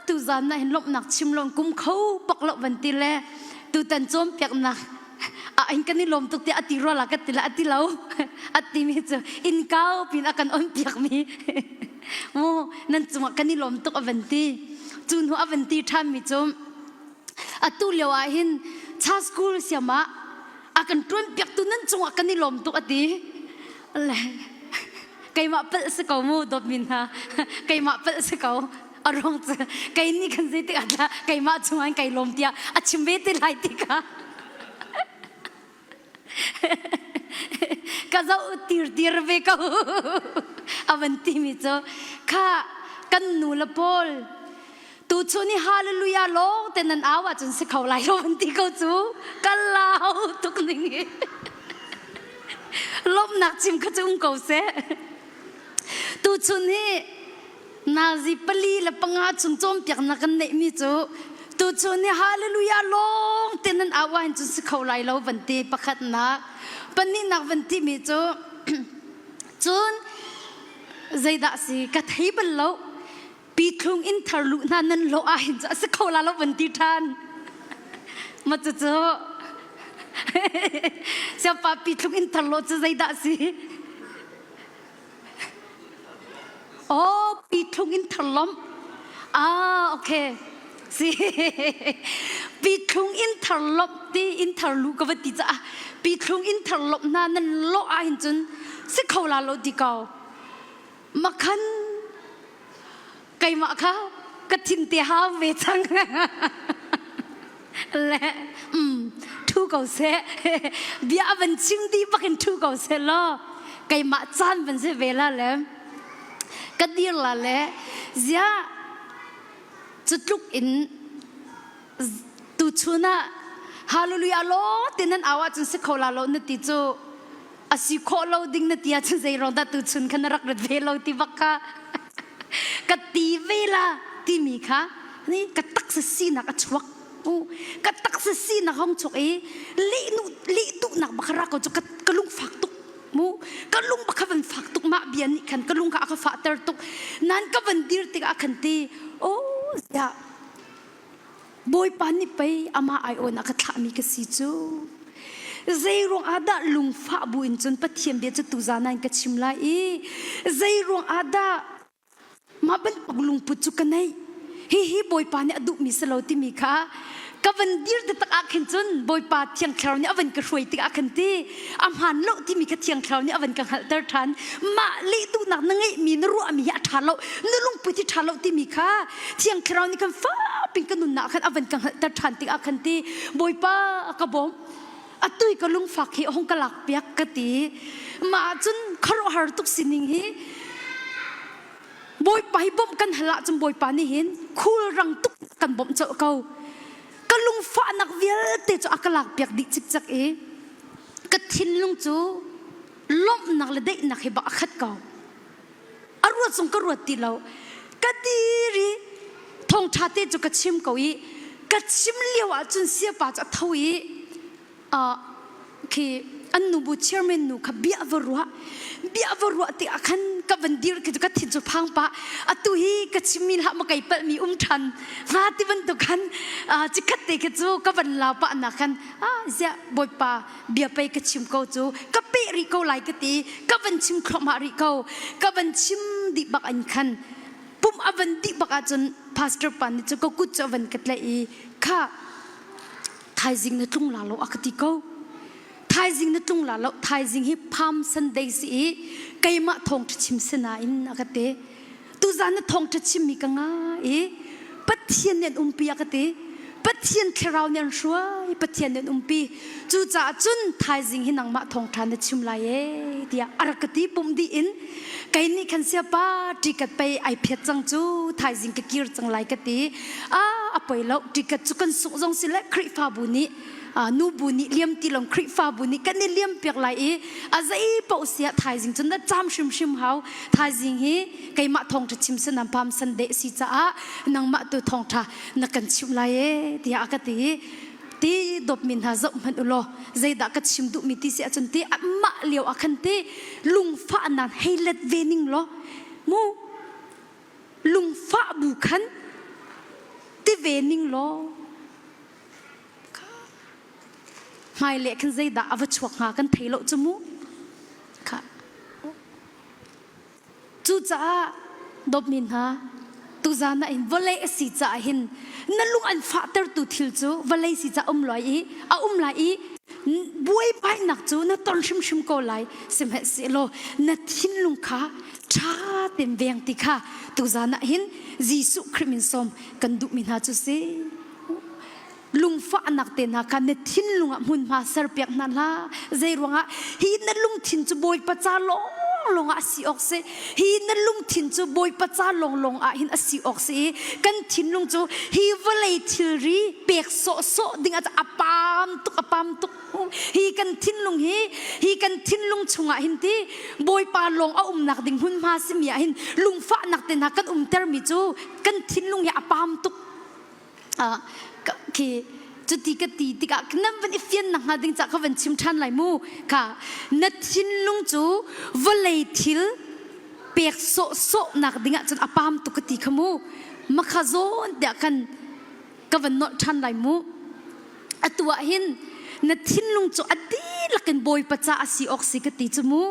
[SPEAKER 1] tu zan na hin lop nak chim long kum khau paklo van ti le tu tan chom piak na anh kan ni lom tuk te ati ro la ka ti la ati lo ati mi chu in kau pin akan on piak mi mo nan chuma kan ni lom tuk avanti chun hu avanti tham mi chom atu lewa hin cha school siama akan tron piak tu nan chunga kan ni lom tuk ati le kai ma pel se ko mu dot min ha kai ma pel se ko arong cha kai ni kan se ti ata kai ma chunga kai lom tia achim be te lai ti ka kazau tir ve ka avanti mi cho kha kan nu la pol tu chu ni hallelujah long tenan awa chun se khau lai lo avanti ko chu kalao tuk ning lom nak chim ka chung ko se tu chu ni nazi pali la panga chung chom piak na kan nei mi chu tu chu ni hallelujah long tenan awa hin chun se khau lai lo avanti pakhat na pani nak avanti mi chu chun zaida si ka thei bal lo pi thung in thar lu na nan lo a hin cha se khola lo van ti than ma chu chu sia pa pi thung in thar lo cha zaida si oh pi thung in thar lom okay si pi thung in thar lop ti in thar lu ka va ti cha pi thung in thar lop na nan lo a hin chun se khola lo ti kaw makhan kai ma kha ka thin te ha ve chang le thu ko se bia van chim di bakin thu ko se lo kai ma chan van se ve la le ka dir la le zia chutluk in tu chuna hallelujah lo tenan awa chun se khola lo na ti chu asi kho lo ding na tia chun sei ro da tu chun khan rak rat ve lo ti bakka ka ti vela ti mi kha ni ka tak se si na ka chuak ka tak se si na hong chok e li tu nak bakara ko chu ka lung fak tuk mu ka lung bakhavan fak tuk ma bian ni khan ka lung ka fa ter tuk nan ka van dir ti ka khan ti ya boy pan ni pai ama ai on ka tha mi ka si chu zairong ada lung fa bu in chun pathiam be chu tu zana ka chimla e zairong ada ma ban paglung pu chu kanai hi boy pa ne adu mi salo ti mi kha ka van dir de tak akhin chun boy pa thiang khraw ni avan ka hroi ti akhan ti am han lo ti mi ka thiang khraw ni avan ka hal tar than ma li tu nak nangai mi na ru ami ya tha lo nu lung pu ti tha lo ti mi kha thiang khraw ni kan fa pin kan nun na khan avan ka hal tar than ti akhan ti boy pa ka bom atui ka lung fak hi hong ka lak piak ka ti ma chun kharo har tuk sining hi boy pa hi bom kan hala chum boy pa ni hin khul rang tuk kan bom chaw kau kalung fa nak vial te chu akalak piak dik chik chak e ka thin lung chu lom nak le dei nak he ba khat kau arwa chung ka ruat ti lo ka diri thong tha te chu ka chim ko i ka chim lewa chun sia pa cha thui khi อันนูบูเชอร์เมนนูขบีอวรัวติอาคันกับวันดีร์กิจกัดทิ้งจุพังปะอัตุฮีกัชิมิลฮะมาไก่เปิดมีทันงาที่วันตุกันจิกัดเตกิจูกับวันลาวปะนักกันเสียบอยปะเบียไปกัชิมเขาจูกับปีริโกไลกตีกับวันชิมครมาริโกกับวันชิมดิบักอันคันปุ่มอวันดิบักอาจนพาสเตอร์ปันจูก็กุจวันกัดเลยข้าไทยจิงนั่งลาโลอักติโกไทยจิงนั่งลาโลไทยจิงฮิพามสันเดซีไก่มาทองชิมสนาอินอักติตุจานทองชิมมีกังปัจเจียนเนนปีอักติปัจเจียนเคราวเนนช่วยปัจเจียนเนนปีจูจ่าจุนไทยจิงฮินังมาทองทานชิมลายเดียอรักติปุ่มดีอินไก่นี่ขันเสียป้าที่กัดไปไอเพียจังจูไทยจิงกกีร์จังไลกติอภัยแล้วที่กัดจุกันสุงจงสิเล็กคริฟาบุนีนูบุนีเลี้ยมตีลงคริฟาบุนีกันนี่เลี้ยมเปียกไหลอาศัยเป่าเสียไทยจิงจนได้จำชิมเฮาไทยจิงฮีไก่มาทองจะชิมสนามพามสันเดสิจ้านังมาตัวทองท่านักกันชิมไหลที่อากาศตีดบมินหาจบมันอุโลใจดักกัดชิมดุมิติเสียจนตีมาเลี้ยวอาคันตีลุงฟ้านันให้เล็ดเวนิงโลมูลุงฟ้าบุคันตีเวนิงโลไม่เล็กขึ้นใจดักอวชวกหากันเทโลจมูค่ะจูจ้าดบมินหาตุจานะอินวลัยสิจ่าหินนั่นลุงอันฟาเตอร์ตุทิลจูวลัยสิจ่าลอยลอยบวยไปหนักจูนั่นตอนชิมก็ไหลสิมเหสิโลนั่นทิ้งลุงข้าชาเต็มเวียงติข้าตุจานะหินยิสุคริมินสมกันดุมินหาจูสิลุงฟ้านักเตนักกันนั่นทิ้งลุงมุนมาเสร์เปียกนั่นละใจรวงหินนั่นลุงทิ้งจูบวยปัจจาโลลงอาศิออกเสฮีนั่นลุงทิ้งจูบอยปัจจาลงหินอาศิออกเสกันทิ้งลุงจูฮีวลัยทิรีเปียกโซดิ่งอาจจะอปามตุกฮีกันทิ้งลุงฮีกันทิ้งลุงชงหินที่บอยปาลงเอานักดิ่งหุ่นมาสิมีหินลุงฟ้านักเตนักกันเตอร์มิจูกันทิ้งลุงอปามตุกคือจุดที่กตีติกะนั่นวันอีเฟียนนักหาดิ่งจากเขาวันชิมชันไหลมูค่ะนัดทิ้งลุงจูวลัยทิลเปียกโซนักดิ่งจนอปามตุกติขมูมักขโซนเดียกันกับวันนอชันไหลมูตัวหินนัดทิ้งลุงจูอดีลักนบอยปัจจาอาศิออกสิกติจมู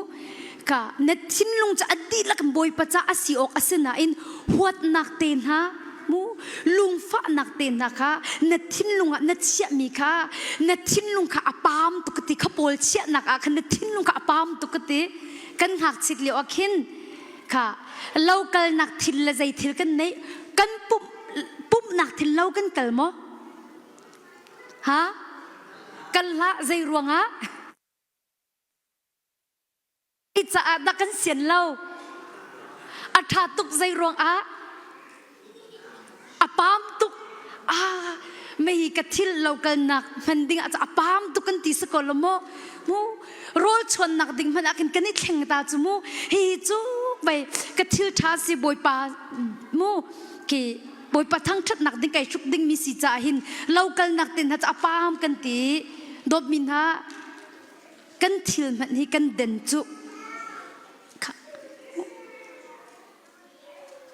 [SPEAKER 1] ค่ะนัดทิ้งลุงจูอดีลักนบอยปัจจาอาศิออกอาศินาอินหัวนักเตนฮะมูลุงฟ้านักเตนนะคะนัดทิ้งลุงนัดเชี่ยมีค่ะนัดทิ้งลุงค่ะอปามตุกติขบวนเชี่ยนักค่ะนัดทิ้งลุงค่ะอปามตุกติกันหักสิเลียวขินค่ะเรากันนักทิ้งละใจทิ้งกันในกันปุ๊บนักทิ้งเรากันกันมั้งฮะกันละใจรวงอ่ะอิจฉาดักกันเสียนเราอัฐาตุกใจรวงอ่ะอปามตุกไม่กระทิลเรากันนักมันดิ่งอาจจะอปามตุกันตีสกอลมูโรลชนนักดิ่งมันอากันนี่แข่งตาจมูฮีจูไปกระทิลชาสิบอยปามูกีบอยปาทั้งชัดนักดิ่งไก่ชุกดิ่งมีสีจ่าหินเรากันนักดิ่งอาจจะอปามกันตีดบมินฮะกันทิลมันนี่กันเด่นจุ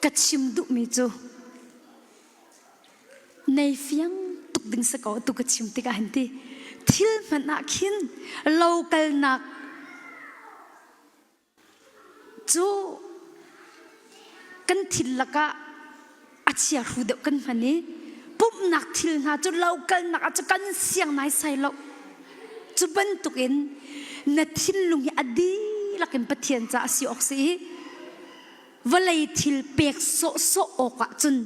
[SPEAKER 1] กัดชิมดุมิจูในเฟียงตุกดึงสกอตุกกระชิมติกาหันทีทิลมันนักหินเรากันนักจูกันทิลละกะอาเชียรูเดกันมันนี่ปุ๊บนักทิลนะจูเรากันนักอาจจะกันเสียงนายใส่เราจูบันตุกินนัดทิลลุงยอดีละกันปะเทียนจะสิออกสิวลัยทิลเปียกโซออกจน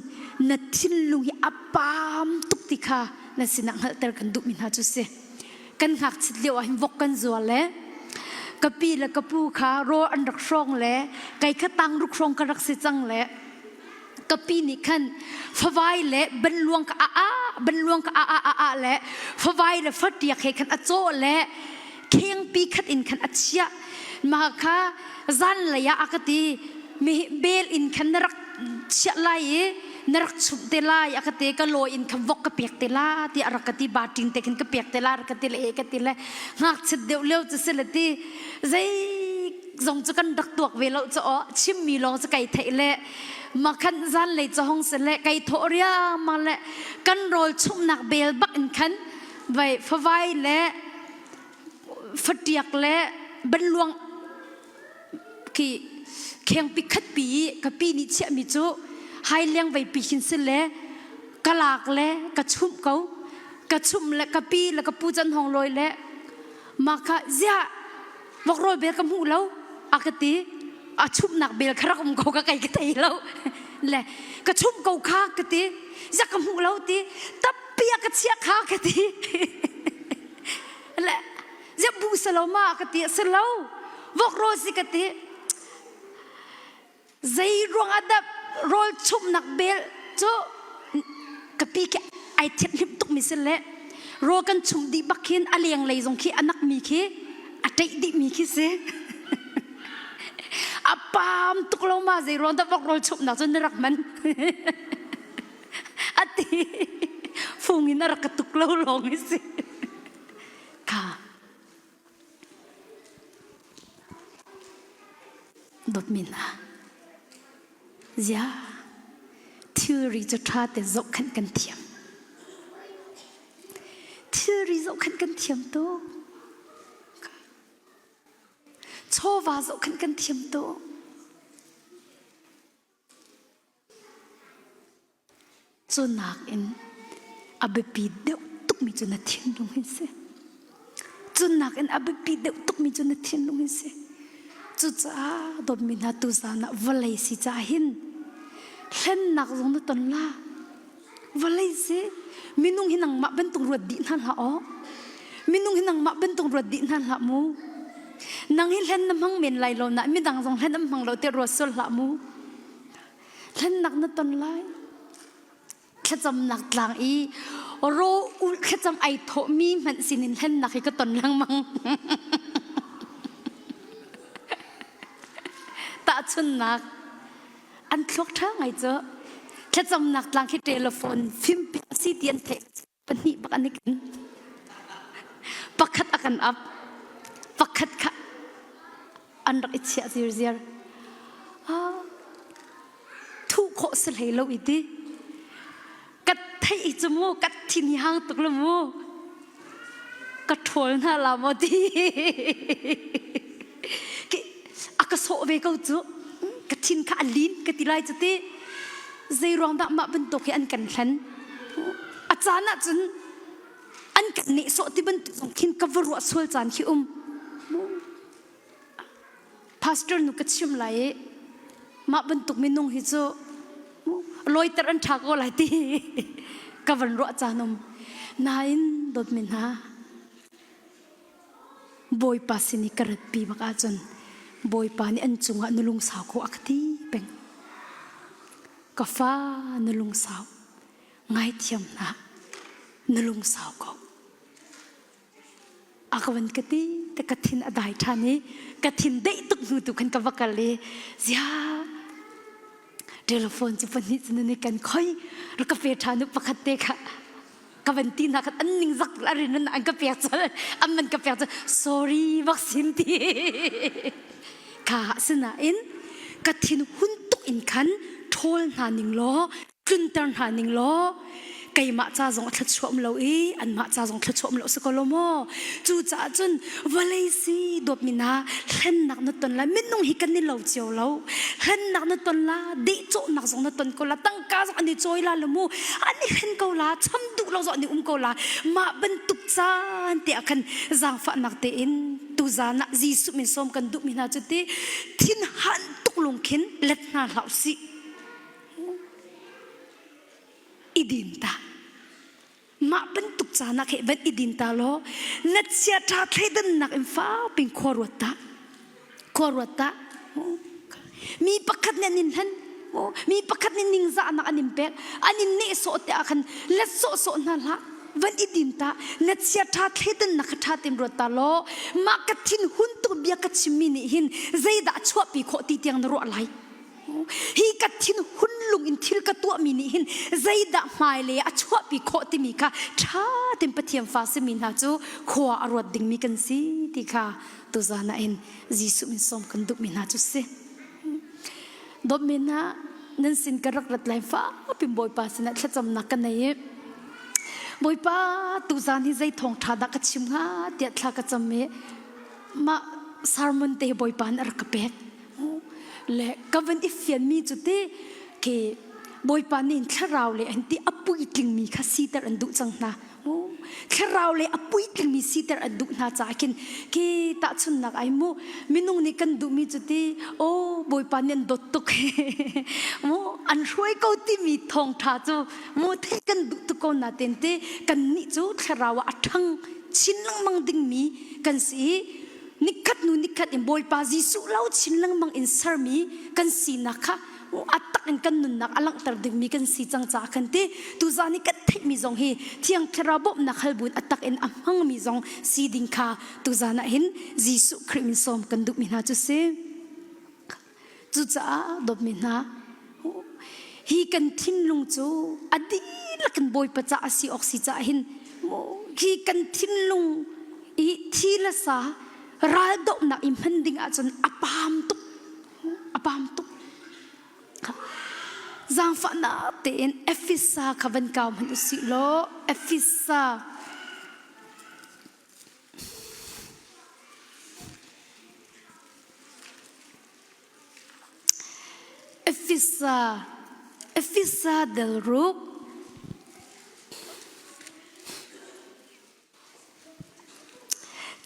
[SPEAKER 1] นัดทิลลุงยอปามตุกติค่ะนั่นสินักหัดเตอร์กันดุมินหาจุเสกันหักสิเลียวหิมวกกันจัวเลยกะปีและกะปูค่ะรออันรักช่องเลยไก่ขตังรุกช่องกระรักสิจังเลยกะปีนี่ขันฟวายเลยบรรลวงกะบรรลวงกะเลยฟวายเลยฟัดเดียกให้ขันอโจเลยเคียงปีขัดอินขันอเชียมาค่ะจันเลยอากติมีเบลอินขันรักเชลัย นรักชุบเตล่าอยากเตะก็โลอินคำวกกระเปียกเตล่าที่อรักติบาจินเตกินกระเปียกเตล่ารักติเลกติเลงักเสดเดียวเลี้ยวจะเสลตีใจจงจะกันดักตัวเวลาจะชิมมีลองจะไก่เทเลมาขันจันเลยจะห้องเสลไก่โถเรียมาเลกันโรลชุบหนักเบลบักอินขันไว้ฟ้าไว้เลฟัดยักเลบรรลวงqui khen pi khát pi cái pi ni chia mi chu hai leng vai pi hin se le ka lak le ka chum ko ka chum le ka pi le ka pu jan hong loi le ma kha zia vok roi be ka mu lo akati a chum nak bel khara kum ko ka kai ka thei lo le ka chum ko kha ka ti za ka mu lo ti tap pi ka chia kha ka ti le zia bu sa lo ma ka ti sa lo vok roi si ka ti zai ruang adap rol chum nak bel cho kapi ke ai thiet hip tuk mi sele ro kan chum di bakhin aliang lei jong khi anak mi khi atai di mi khi se apam tuk lo ma zai ron da bak rol chum na chon rak man ati fungin rak tuk lo long se ka dot min na dạ thưa ri cho cha để dọc khăn cần thiam thưa ri dọc khăn cần thiam to cho vào dọc khăn cần thiam to cho nạc in abe pi đeo tuk mi cho na thiên long hin se cho nạc in abe pi đeo tuk mi cho na thiên long hin se chú cha đột mình ha tu sa na vlei si cha hin len nak zong na ton la vlei se minung hinang ma ben tung ruat di nan la o minung hinang ma ben tung ruat di nan la mu nang hin len nam hang men lai lo na mi dang zong len nam hang lo te ro sol la mu len nak na ton lai khacham nak tlang i ro u khacham ai tho mi man sinin len nak hi ka ton lang mang ta chun nak an thlok tha ngai cho khacham nak tlang khi telephone phim pi si tian the pani bak anik pakhat akan up pakhat kha an rak ichia zir zir thu kho se lei lo iti kat thai chumu kat thin hang tuk lo mu kat thol na la mo ti ka so ve ko chu ka thin kha alin ka tilai chute zai rong da ma ben to ke an kan hlan achana chun an kan ni so ti ben song khin ka varu sol chan khi pastor nu ka chim lai ma ben tuk minung hi chu loi tar an thak ko lai ti ka van ro chanom nain dot min ha boy pasini karat pi baka chon boy pa ni an chunga nulung saw ko akti peng kafa nulung saw ngai thiam na nulung saw ko akawan kati te kathin adai thani kathin dei tuk nu tu kan ka wakale zia telephone chu pani chunani kan khoi ro ka fe thanu pakhate kha kavanti na kat anning zak la rin na ang ka pe chal amman ka pe sorry vaccine ti ka sina in kathin huntuk in khan thol na ning lo kluntar na ning lo kai ma cha jong thla chom lo e an ma cha jong thla chom lo se ko lo mo chu cha chun valai si dot mina hlen nak na ton la minung hi kan ni lo chiao lo hlen nak na ton la de cho nak jong na ton ko la tang ka jong ani choi la lo mu ani hlen ko la cham du lo zo ani ko la ma ban tuk cha te akhan jang fa nak te in tu za na ji su min som kan du mina chute thin han tuk lung khin let na lau si idin ta ma bentuk cana ke ben idin ta lo net sia tha thledan nak em fa ping korwata mi pakhat ne nin han mi pakhat ne ning za nak anim pek anin ne so te akhan let so na la van idin ta net sia tha thledan nak tha tim ro ta lo ma kathin hun tu bia ka chimi ni hin zaida chwa pi kho ti tiang ro lai hi ka thin hun lung in thil ka tu mi ni hin zaida mai le a chua pi kho ti mi kha tha tem pathiam fa se min ha chu khwa arot ding mi kan si ti kha tu zana in jisu min som kan duk min ha chu se dob min na nan sin ka rak rat lai fa pim boy pa sin thla cham na kan nei boy pa tu zan hi zai thong tha da ka chim nga tia thla ka cham me ma sermon te boy pa na ka pek le kavan ifian mi chu te ke boy pa nin tharau le anti apui tling mi kha sitar an du chang na tharau le apui tling mi sitar an du na cha kin ke ta chun nak ai mu minung ni kan du mi chu te o boy pa nin dot tuk mo an roi ko ti mi thong tha chu mo the kan du tu ko na ten te kan ni chu tharau athang chin lang mang ding mi kan si nikat nu nikat in boy pa jisu lau chin lang mang in sarmi kan si nakha atak in kan nun nak alang tar ding mi kan si chang cha kan te tu zani kat thai mi zong hi thiang thrabo na khalbun atak in amhang mi zong si ding kha tu zana hin jisu khrim som kan duk mi na chu se chu cha dop mi na hi kan thin lung chu adi lakan boy pa cha asi oxi cha hin hi kan thin lung i thila sa raldo na imhanding achon apam tuk zang fa na te en efisa khavan kaw man si lo efisa del ruk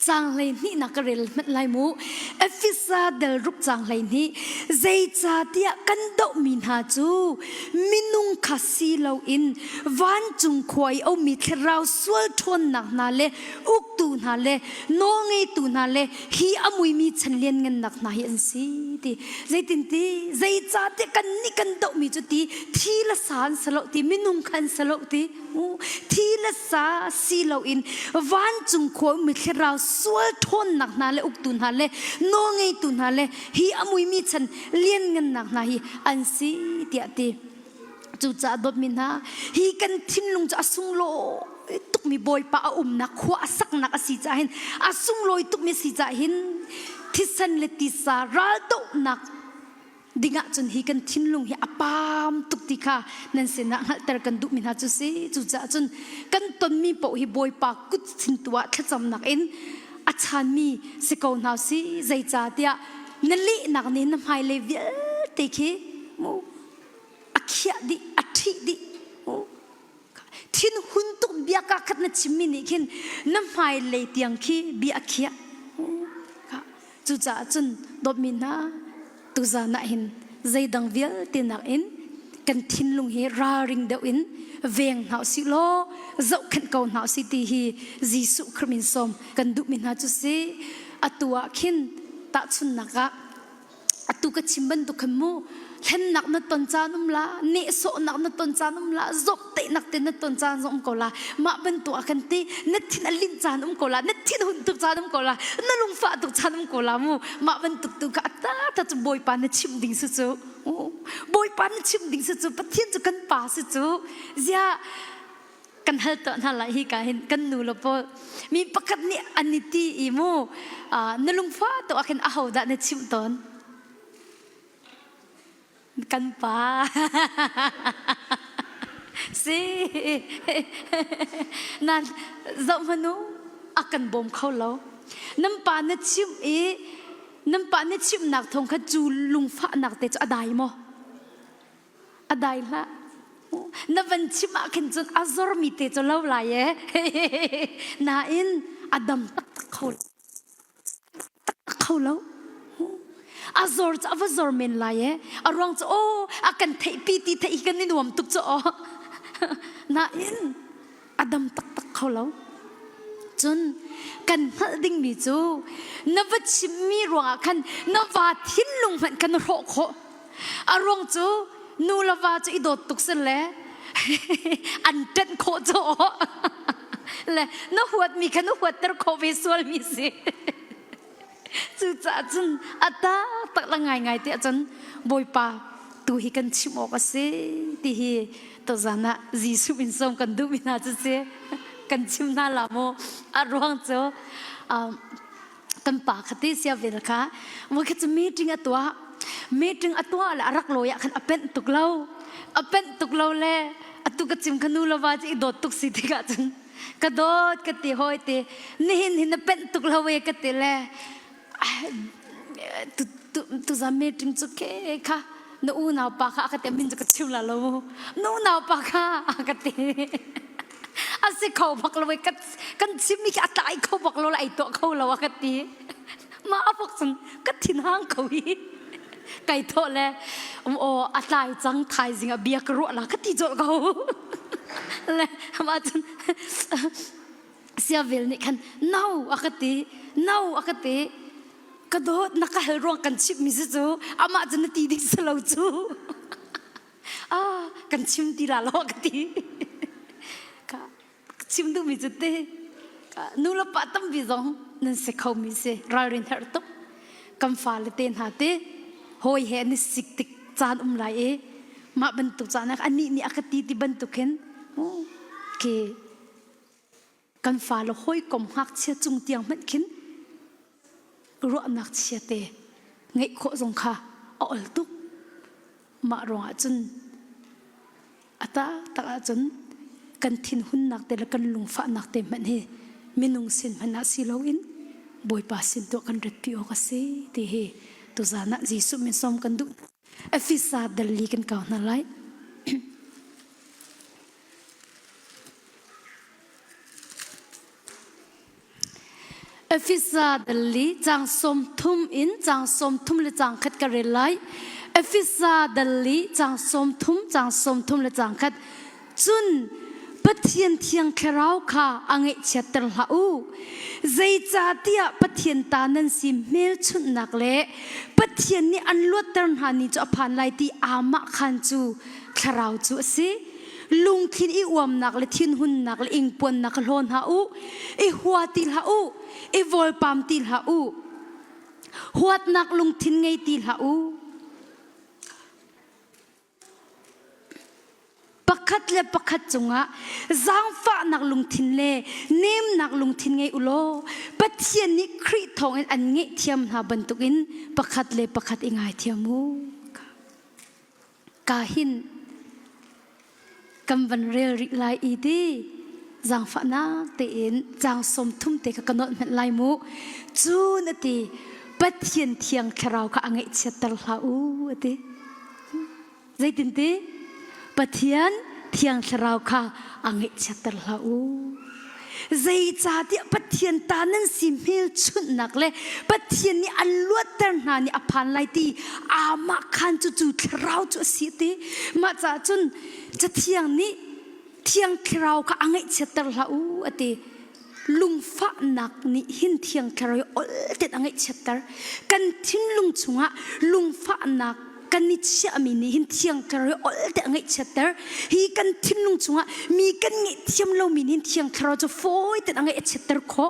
[SPEAKER 1] chang lai ni nakarel mat lai mu efisa del ruk chang lai ni zai cha tia kan do min ha chu minung khasi lo in van chung khoi au mi thrau sual thon nak na le uk tu na le no nge tu na le hi amui mi chan len ngan nak na hi an si ti zai tin ti zai cha te kan ni kan do mi chu ti thi la san salo ti minung khan salo ti thi la sa si lo in van chung khoi mi thrau sual thon nak na le uk tu na le no nge tu na le hi amui mi chan len ngan nak na hi an si ti ati chu cha dot min ha hi kan thin lung cha sung lo tuk mi boy pa na khwa sak nak asi cha hin asung loi tuk mi si cha hin thisan le ti sa ral to nak dinga chun hi kan thin lung hi apam tuk ti kha nan se na ngal tar kan du min ha chu se chu cha chun kan ton mi po hi boy pa kut thin tua thla cham nak in achan mi se ko na si zai cha tia nali nak ni na mai le vi te khi mo akhia di athi di thin hun tuk bia ka khat na chimmi ni khin na mai le tiang khi bi akhia chu cha chun dop min na tu za na hin zai dang vial te nak in kan thin lung hi ra ring deuh in veng hau si lo zau khan ko hau si ti hi jisu khrimin som kan du min ha chu se atua khin ta chun naka atu ka chimban tu khamu hen nak na ton chanum la ne so nak na ton chanum la zok te nak te na ton chan zom ko la ma ban tu akan te na thin alin chanum ko la na thin hun tu chanum ko la na lung fa tu chanum ko la mu ma ban tu ka ta ta chu boy pa na chim ding su chu boy pa na chim ding su chu pathian chu kan pa su chu zia kan hal to na la hi ka hin kan nu lo po mi pakat ni aniti imu na lung fa tu akan ahaw da na chim ton kan pa si nan zom hanu akan bom khau lo nam pa na chim nak thong kha chu lung fa nak te chu adai mo adai la na van chim akan chun azor mi te chu lo la ye na in adam tak khau lo azor cha azor men la ye arong cha o akan thei pi ti thei kan ni nuam tuk cha o na in adam tak khau lo chun kan hal ding mi chu na va chimmi ro khan na va thin lung man kan ro kho arong chu nu la va chu idot tuk se le an ten kho cho le na huat mi kan huat ter kho visual mi se chu cha chun ata tak la ngai ngai te chun boy pa tu hi kan chim ok ase ti hi to zana jisu min som kan du bina se kan chim na la mo arwang cho kan pa khati sia vel kha mo kha meeting atwa la rak lo ya kan apen tuklo le atu ka chim khanu la wa ji dot tuk si ti ka chun ka dot ka ti hoi te hin pen tuklo we ka te le tu za meeting chu ke kha no u na pa kha ka te min ka chim la lo no na pa kha ka te ase khau bak lo we kan chim mi ka tai khau bak lo lai to khau la wa ka ti ma apok sun ka thin hang khau hi kai to le o atlai chang thai jing a bia ka ro la ka ti jo go le ma chun sia vel ni kan nau akati ka do naka hel rong kan chip mi chu ama jan ti dik salo chu kan chim ti la lo ka ti ka chim du mi te ka nu la pa tam bi zong nan se khau mi se ra rin thar to kam fa le ten ha te hoi he ni sik tik chan lai e ma ban tu chan ani ni akati ti ban tu ken ke kan fa lo hoi kom hak chia chung tiang man kin ro nak chia te ngai kho zong kha ol tu ma ro a chun ata ta chun kan thin hun nak te la kan lung fa nak te man he minung sin man na si lo in boi pa sin to kan ret pi o ka se te he tu zana jisu min som kan du afisa dal li kan ka na lai Efisa dali jang som thum le jang khat ka relai Efisa dali jang som thum le jang khat chun pathian thiang kherau kha angai chatar la u zai cha tia pathian ta nan si mel chun nak le pathian ni anluat tar ha ni cho phan lai ti ama khan chu kherau chu si lung thin I uam nak le thin hun nak le ing pon nak lon ha u I huwa til ha u I vol pam til ha u huat nak lung thin ngei til ha u pakhat le pakhat chunga zang fa nak lung thin le nem nak lung thin ngei ulo pathian ni khri thong an nge thiam ha bantukin pakhat le pakhat ingai thiamu ka hin kam van rel ri lai I di jang fa na te in jang som thum te ka kanot met lai mu chu na ti pathian thiang kharau ka angai chatar la u ati zai tin ti pathian thiang kharau ka angai chatar la u zai cha ti pathian ta nan sim hil chun nak le pathian ni anluat tar na ni aphan lai ti ama khan chu chu kharau chu si ti ma cha chun cha thiang ni thiang kharau ka angai chatar la u ati lung fa nak ni hin thiang kharau ol tet angai chatar kan thin lung chunga lung fa nak kan ni chia mi ni hin thiang kharau ol tet angai chatar hi kan thin lung chunga mi kan nge thiam lo mi hin thiang kharau cho foi tet angai chatar kho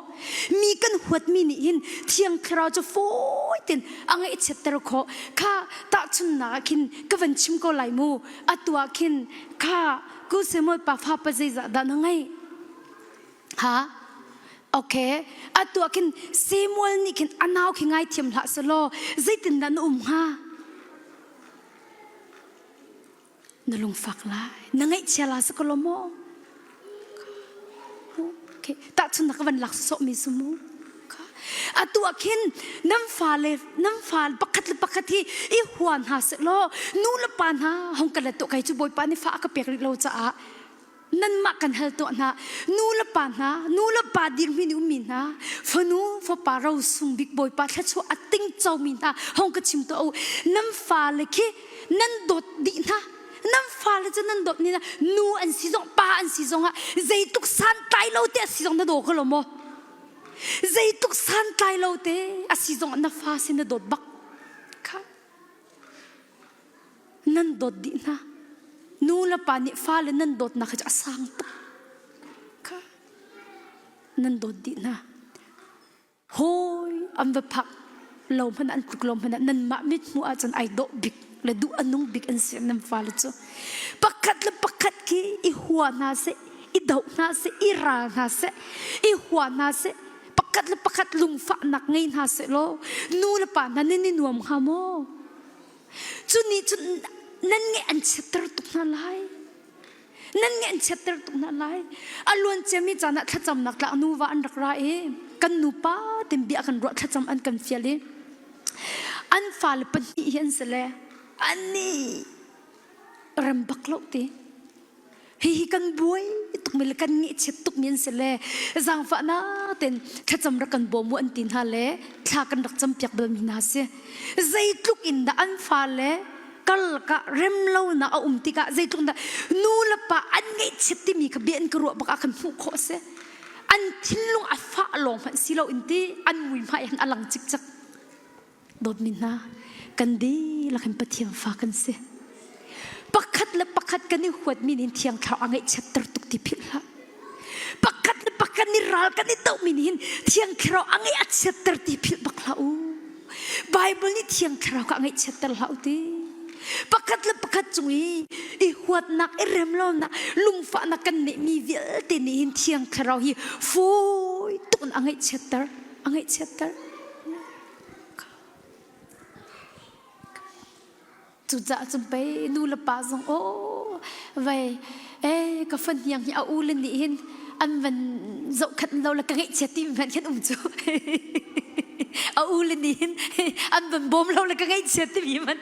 [SPEAKER 1] mi kan huat mi ni hin thiang kharau cho foi ten angai chatar kho kha ta chun na kin ka van chim ko lai mu atwa kin kha ku semoi pa fa pa zai za da ngai ha okay atwa kin semol ni kin anau ki ngai thiam la salo zaitin dan ha nalung fak la nangai chala sakolomo okay ta chun na ka van lak so mi sumu atu akin nam fal pakhat hi I huan ha se lo nu la pan ha hong kala to kai chu boy pan ni fa ka pek ri lo cha a nan ma kan hal to na nu la pan ha nu la pa ding mi nu min ha fanu fa pa ro sung big boy pa tha chu ating chau min ha hong ka chim to nam fa le ki nan dot di na nam fa le chu nan dot ni na nu an si zong pa an si zong ha zai tuk san tai lo te si zong na do ko lo mo zai tuk san tai lo te asi zong na fa sin na dot bak kha nan dot di na nu la pa ni fa le nan dot na kha sang ta kha nan dot di na hoi am ve phak lo man an tuk lo man nan ma mit mu a chan ai do bik le du anung big an se nam fa le chu pakhat le pakhat ki I huwa na se I dau na se I ra na se I huwa na se pakhat le pakhat lung fa nak ngai na se lo nu le pa na ni nuam ha mo chu ni chu nan nge an chetar tuk na lai nan nge an chetar tuk na lai alon chemi chana thacham nak la nu wa an rak ra e kan nu pa tem bia kan ro thacham an kan fiale an fal pan hi hian sele ani rambak lo te hi kan buai tuk mil kan nge chet tuk min sele zang fa na ten thacham ra kan bo mu an tin ha le thla kan rak cham piak bel mi na se zai tuk in da an fa le kal ka rem lo na a tika zai tuk da nu la pa an nge chet ti mi ka bien ka ro ba kan fu kho se an thilung a fa long phan silo inti an mui mai han alang chik chak dot min na kan di la kan pathiam fa kan se pakhat le pakhat kan ni huat min in thiang thau angai chapter tuk ti phil la pakhat le pakhat ni ral kan ni tau min hin thiang thau angai a chapter ti phil bakla u bible ni thiang thau ka angai chapter la u ti pakhat le pakhat chungi I huat nak I rem lo na lung fa na kan ne mi vil te ni hin thiang thau hi foi tun angai chapter chu za chum pe nu la pa zong o vai ka fan yang hi a u le ni hin an van zo khat lo la ka ngai cheti van khat chu a u le ni hin an van bom lo la ka ngai cheti mi man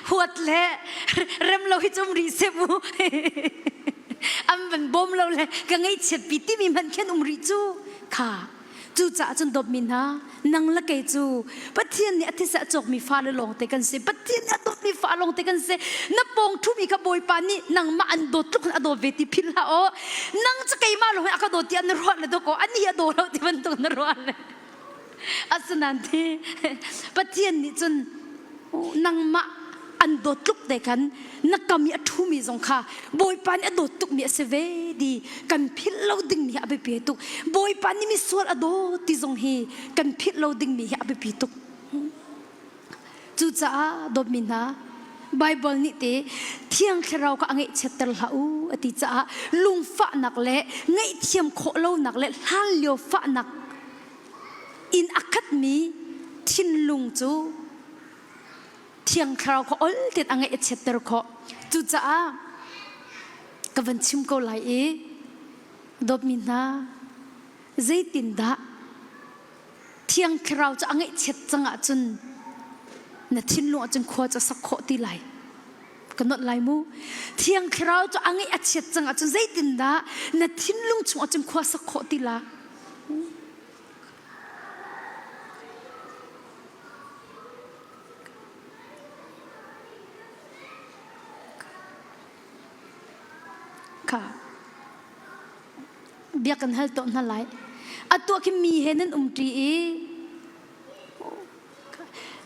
[SPEAKER 1] huat le rem lo hi chum ri se mu an van bom lo la ka ngai chet pi ti mi man khat ri chu kha chu cha chun dop min ha nang la kai chu pathian ni athisa chok mi fa le long te kan se pathian a dop mi fa long te kan se na pong thu mi ka boy pa ni nang ma an do tuk a do ve ti phil ha o nang cha kai ma lo ha ka do ti an ro le do ko ani a do lo ti ban to na ro le asunan ti pathian ni chun nang ma an do tuk te kan na kam ya thu mi zong kha boy pan a do tuk mi se ve di kan phil lo ding mi a be pe tuk boy pan ni mi sual a do ti zong hi kan phil lo ding mi a be pi tuk chu cha do min na bible ni te thiang khrau ka angai chetar la u ati cha lung fa nak le ngai thiam kho lo nak le hal lio fa nak in akhat mi thin lung chu thiang khrau ko ol tet angai chetar ko chu cha ka van chim ko lai e dop min na zaitin da thiang khrau cha angai chet changa chun na thin lu chun kho cha sak kho ti lai kanot lai mu thiang khrau cha angai a chet changa chun zaitin da na thin lung chu chun kho sak kho ti la biak kan hal to na lai atwa ki mi henen umti e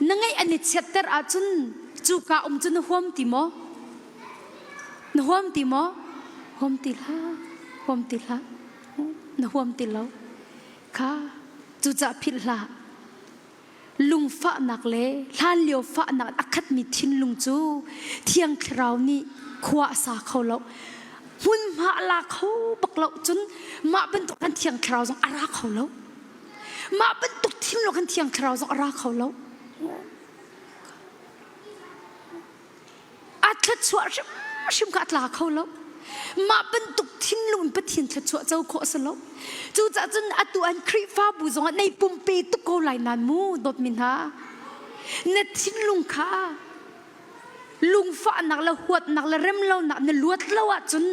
[SPEAKER 1] nangai ani chapter a chun chu ka chun hom ti mo na hom ti mo hom ti la na hom ti lo kha chu cha phil la lung fa nak le hlan lio fa nak akhat mi thin lung chu thiang khrau ni khwa sa khau lo hun ma la khau bak lo chun ma ben to kan thiang khrau jong ara khau lo ma ben to thin lo kan thiang khrau jong ara khau lo a thla chua shim ka tla khau lo ma ben to thin lo in pathin thla chua chau kho sa lo chu cha chun atu an khri fa bu jong nei pum pe to ko lai nan mu dot min ha na thin lung kha lung fa nak la huat nak la rem lo nak na luat lo a chun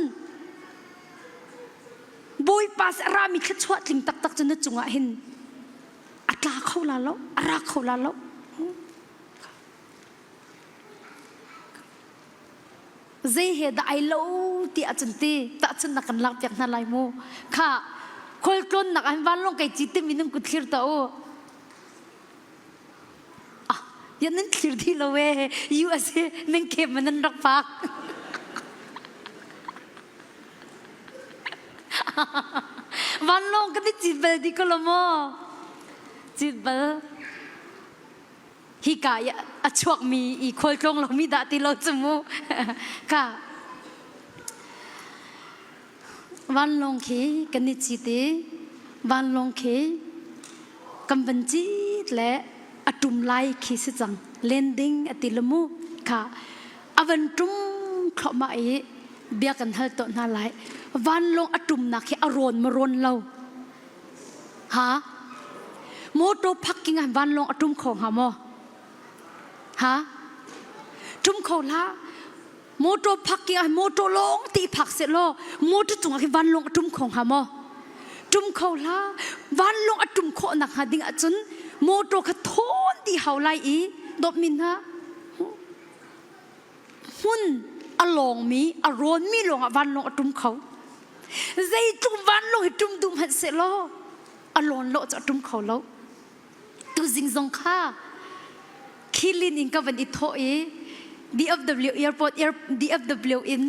[SPEAKER 1] boy pas ra mi kha chwa tling tak tak chun na chunga hin atla khau la lo ara khau la lo zai he da ai lo ti a chun ti ta chun na kan lak pyak na lai mu kha khol klon nak an van long kai chi te minum ku thlir ta o yan nan thlir di lo we you ase nang ke manan rak pak van long ka ti bel di ko lo mo chi bel ฮิกายอชวกมีอีโคลตรงเรามีดาติโลจมูค่ะวันลงเคกันนิจิตวันลงเคกัมบันจีและอตุมไลคีสิจังเลนดิ้งอติลมูค่ะอวันตุมขมาเอเบียกันเฮลตนาไลวันลงอตุมนักอารอนมารอนเราฮะโมโตพักกิงวันลงอตุมของหามอฮะตุมเขาละโมโตพักกิงโมโตลงตีผักเสร็จแล้วโมโตจุงวันลงอตุมของหามอตุมเขาละวันลงอตุมโคนักหาดิ่งจนโมโตขะทนที่เขาไล่อีดบมินฮะหุ่นอลองมีอารอนมีลงวันลงอตุมเขาใจจุมวันลงให้จุมดุมหันเสร็จแล้วอารอนโลจะตุมเขาแล้วตูจิงซงค่าคิลินอินกับวันอิโตเอ DFW Airport DFW in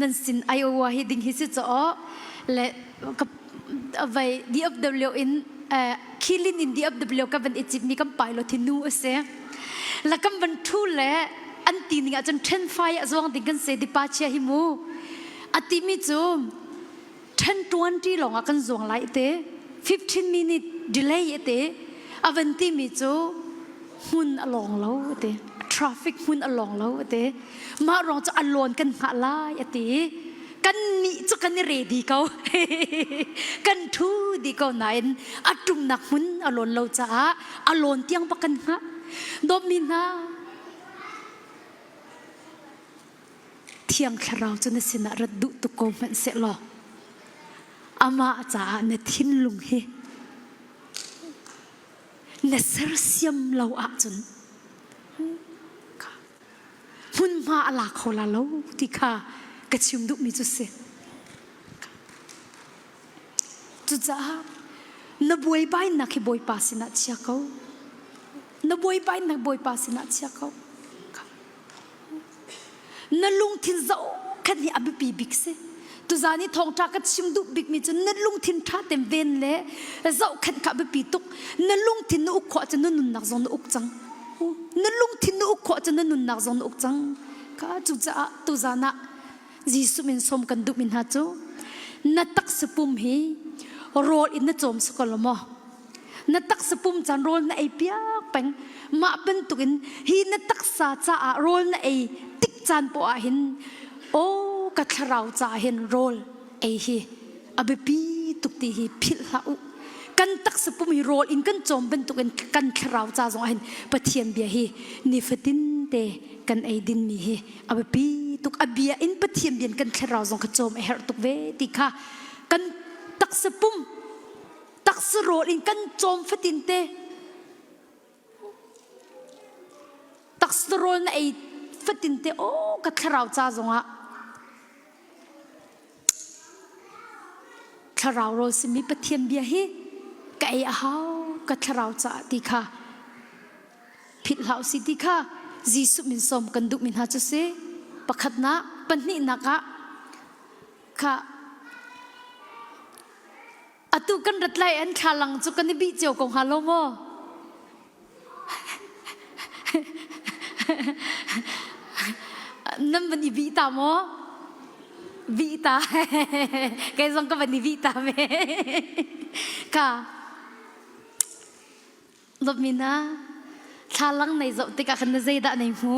[SPEAKER 1] นั่นสินไอโอวาฮิดิ่งฮิสิจ่อและกับไป DFW in คิลินอิน DFW กับวันอิจิตมีกับไปโลทินูเสียแล้วกับวันทูและอันตีนี่อาจจะเทรนไฟอาจจะวางดิ่งกันเสดิปาเชียหิมูอัติมิจู10-20หลงกันส่งไล่เตะ15 minute delay เตะอวันที่มิจูหุ่นอลองแล้วเตะ traffic หุ่นอลองแล้วเตะมาลองจะอลอนกันหาลายเตะกันนี่จะกันนี่เรดีเขากันทูดีเขาไหนอัดจุ่มหนักหุ่นอลอนเราจะอลอนเตียงปะกันฮะดบมินาเที่ยงคราวจนสินะระดุตุกมันเสร็จหรออามาจ่าเนทินลุงเฮเนสรเซียมเราอาจนหุ่นมาอลาเขาลาเราที่ข้ากระชิมดุมีจุดเสจุดจ้านบวยไปนักบวยปาสินะเชียเขานบวยไปนักบวยปาสินะเชียเขานั่นลุงทินเจ้าขันนี้อภิปีบิกเสตุจานี่ทองทักกัดชิมดุบิกมีจนนั่นลุงทินท่าเต็มเวนเล่เจ้าขันกับอภิปีตุกนั่นลุงทินนุกขวาจะนั่นนุนนักจงนุกจังนั่นลุงทินนุกขวาจะนั่นนุนนักจงนุกจังข้าจุจ้าตุจานะยิสุมินสมกันดุมินฮาจูนัดตักสปุ่มฮีโรลอินนัดจอมสกลมอนัดตักสปุ่มจันโรลน่ะไอเปียกเป็งมาเป็นตุกินฮีนัดตักซาจ้าโรลน่ะไอติกจานปัวหินโอ้กัทเราจ่าเห็นโรลไอฮีอเบปีตุกตีฮีพิลาอุกันตักสปุ่มฮีโรลอินกันจอมเป็นตุกินกันทเราจ่าจงเห็นปะเทียนเบียฮีนิฟตินเตกันไอดินมีฮีอเบปีตุกอเบียอินปะเทียนเบียนกันทเราจงขจอมเอร์ตุกเวติค่ะกันตักสปุ่มตักสโรลอินกันจอมฟตินเตตักสโรลน่ะไอฟตินเตโอ้กัทเราจ้าจงอะทเราโรสมีปะเทียนเบียฮีไก่อาหากัทเราจ้าติค่ะผิดเหล่าสิติค่ะยิสุมินสมกันดุมินหาจุเสปะขัดนะปันนี่นักะค่ะอตุกันรัดไลอันขาลังจุกันนิบิเจียวกงฮาโลโมนั่นมันอีบีตามอบีตาแกส่งกับมันอีบีตาเมค่ะลบมินะชาลังในโจติกาคันเจดะในหู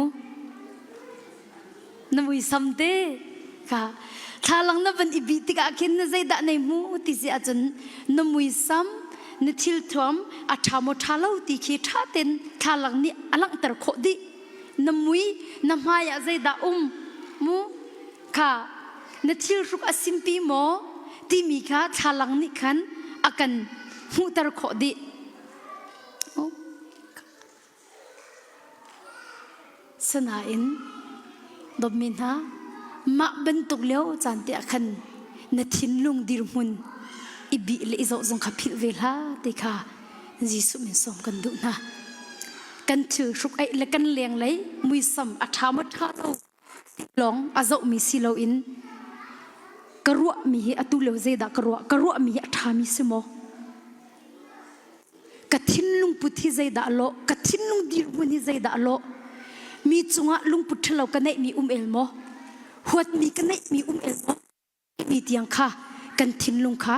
[SPEAKER 1] น้ำมุยซัมเตค่ะชาลังนั่นเป็นอีบีติกาคันเจดะในหูที่เสียจนน้ำมุยซัมนทิลทวมอัฐามทาลาวติขีท่าเต็นชาลังนี่อลังตระโคดิน้ำมุยน้ำหายาเจดะมูค่ะนทิลรุกอสิมปีโมที่มีค่ะชาลังนี่ขันอากันหูตระโคดิสนาอินดบมินฮะมาเป็นตุกเลี้ยวจันเตียขันนัทินลุงดิรมุนอิบิเลอิโซจงขับพิลเวลาติค่ะยิสุมินสมกันดูนะกันถือชุกไอและกันเลี้ยงเลยมุยซัมอัฐามะท่าเราหลงอาโซมีสิโลอินกระรัวมีอตุเลวเจดากระรัวมีอัฐามิสโมกะทินลุงพุทธิเจดาโลกะทิน ทิ้นลุงดีรุ่นนี้ใจด่าโลมีจุงะลุงพุทธเรากันได้มีเอลโมหัวมีกันได้มีเอลโมมีเตียงค่ะกันทิ้นลุงค่ะ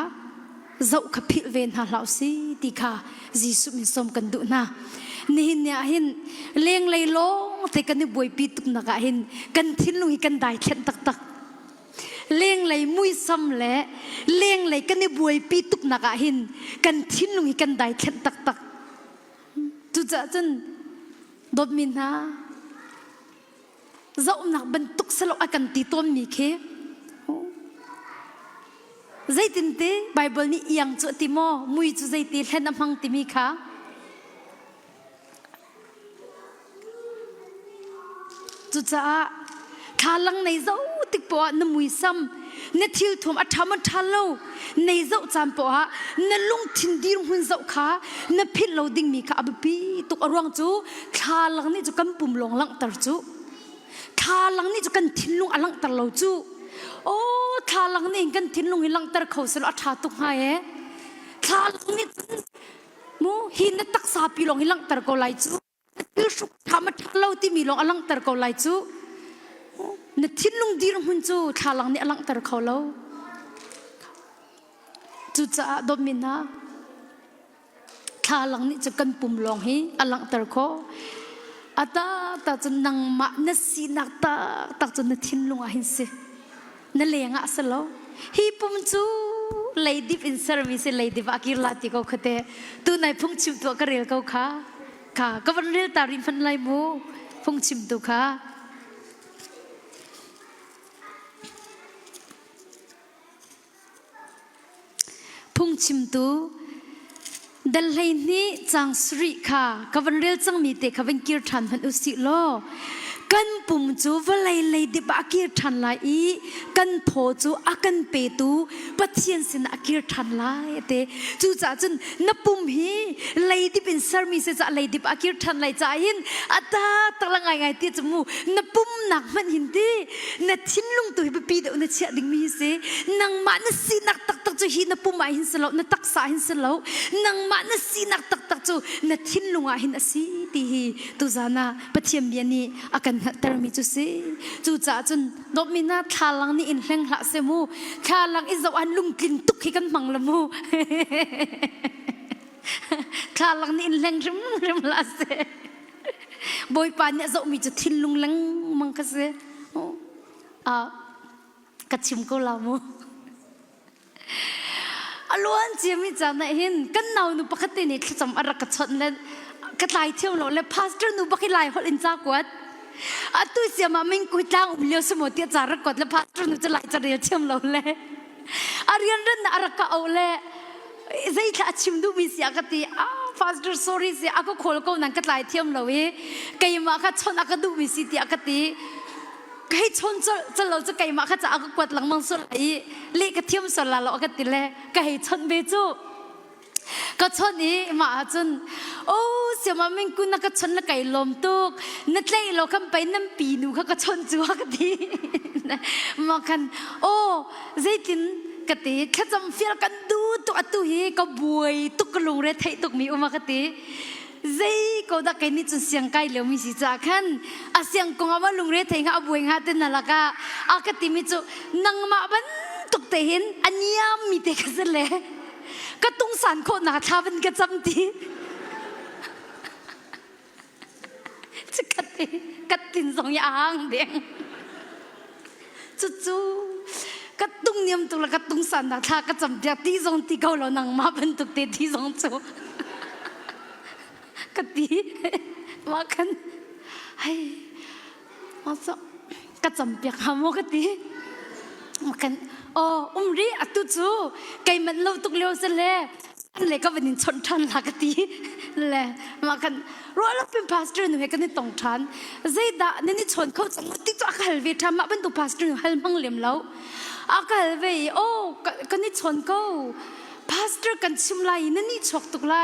[SPEAKER 1] เจ้าขพิเวนหาเหล่าสิดีค่ะจีสุมิสมกันดูนะนี่เนี่ยเห็นเลี้ยงเลยล้อแต่กันนี่บวยปีตุกนักเห็นกันทิ้นลุงกันได้เข็นตักเลี้ยงเลยมุ้ยซ้ำแหละเลี้ยงเลยกันนี่บวยปีตุกนักเห็นกันทิ้นลุงกันได้เข็นตักจุดจนดดมินนะเจ้าหนักบรรทุกสลบกันตีต้นมีเคใจตินเตไบเบิลนี่ยังจุดติโมมุยจุดใจติเล่นน้ำพังติมีค่ะจุดจ้าทาลังในเจ้าติปวน้ำมุยซ้ำเนี่ยทิวถมอัฐมันทาโลในเจ้าจามปวเนี่ยลุงทินดีรุ่นเจ้าค่ะเนี่ยพิษเราดิ่งมีค่ะอบปีตุกอรวงจูทาลังนี่จุกันปุ่มลงลังตรจูทาลังนี่จุกันทินลุงอลังตรเราจูโอ้ทาลังนี่กันทิ้นลงหิลังตระเขาสลอทาตุกหายทาลังนี่มูหินตักสาปีลงหิลังตระเขาไลจูคือสุขธรรมะเราที่มีลงอลังตระเขาไลจูเนี่ยทิ้นลงดีลงหุ่นจูทาลังนี่อลังตระเขาเราจูจ้าดมินะทาลังนี่จะกันปุ่มลงหิอลังตระเขาอาตาตาจะนั่งมาเนสีนักตาจะเนี่ยทิ้นลงหินสินั่นเลยงะสโลฮีปุ่มจูเลยดิบอินเซอร์วิสเลยดิบอากิลาติเขาคเตตัวไหนพุ่งชิมตัวกระเรียลเขาค่ะก็วันเรียลตาริฟันไลมูพุ่งชิมตัวค่ะพุ่งชิมตัวดัลเลยนี่จังสริค่ะก็วันเรียลจังมีเตก็วันกิรทันพันอุสิโลกันปุ่มจูวลัยเลยดิบอากิรทันไลกันโพจูอากันเปตูปัทยันสินอากิรทันไลเตจูจ่าจนนับปุ่มฮีเลยดิเป็นสามีเสจ่าเลยดิบอากิรทันไลจ่าหินอัตตาตะละไงที่จมูนับปุ่มหนักมันหินดีนัดทิ้นลุงตัวไปปีเดียวนัดเชี่ยดิ่งมีเสนังมันสินักตักจูหินนับปุ่มมาหินสลาวนัดตักสาหินสลาวนังมันสินักตักจูนัดทิ้นลุงอาหินสิตีฮีตุจานาปัทยันเบียนีอากันแต่มีจุดสิจู่จ้าจนดอกมีนาทาลังนี่อินแหงหละเสมูทาลังอิจวันลุงกินตุกให้กันมังละมูทาลังนี่อินแหงริมละเสบอยปานเนี่ยจะมีจุดทิ้งลุงลังมังกะเสกัดชิมก็ละมูอล้วนเจียมิจานะเห็นกันเนาหนูปกตินี่จำอะไรกัดชนเลยกัดลายเที่ยวเราเลยพาสเตอร์หนูปกติลายเขาเล่นจากวัดอะตุเสียมามิงกุยตั้งเลี้ยวสมุทรที่จารักกดแล้วพาตรุนจะไหลจะเรียเชื่อมเราเลยอารียนเรื่องน่ารักก็เอาเลยใจถ้าชิมดูมีเสียกติฟาสต์สอรี่เสียก็ขอแล้วก็นั่งก็ไหลเที่ยมเราเองไก่มาค่ะชนก็ดูมีสิทธิ์กติไก่ชนจะเราจะไก่มาค่ะจะก็กวดหลังมังสุดไหลเล็กก็เที่ยมสุดละเราก็ติเลยไก่ชนเบจูก็ชนนี้มาจนโอ้เสียมาเมงกุนักก็ชนละไก่ลมตุกนัดเล่เราคำไปน้ำปีนูเขาก็ชนจัวกันทีมาคันโอ้ใจตินกติแค่จำเฟียกันดูตัวตุยก็บวยตุกกระลุงเรทไทยตุกมีอุมากติใจก็ได้แค่นี้จนเสียงไก่เหลียวมีสิจ้าขันเสียงกงอาว่าลุงเรทไทยงาบวยงาเต้นนั่นละก็กติมิจุนังมาบันตุกเตหินอันยามมีเตกันเสร็จเลยก็ตุงสันโคนาทาเป็นกระจำตีจะกัดตินสองอย่างเดียงจู่ๆกัดตุงเนียมตุละกัดตุงสันนาทากระจำเดียที่สองที่เขาเรานังมาเป็นตุกเตที่สองจูกัดตีว่ากันเฮ้ยมาสักกระจำเปียกหามกัดตีมากันโอ้รีอัตุจูไก่มันเล่าตุกเลี้ยวเสร็จแล้วเลยก็เป็นชนทันหลักตีแหละมากันรู้แล้วเป็นพาสเตอร์หนูเห็นกันในตรงทันใจด่าเนี่ยชนเขาจังติดตัวอักเวทำมาเป็นตัวพาสเตอร์ให้มั่งเหลี่ยมแล้วอักเวโอ้กันนี่ชนเขาพาสเตอร์กันชิมไลนี่ชกตุกไล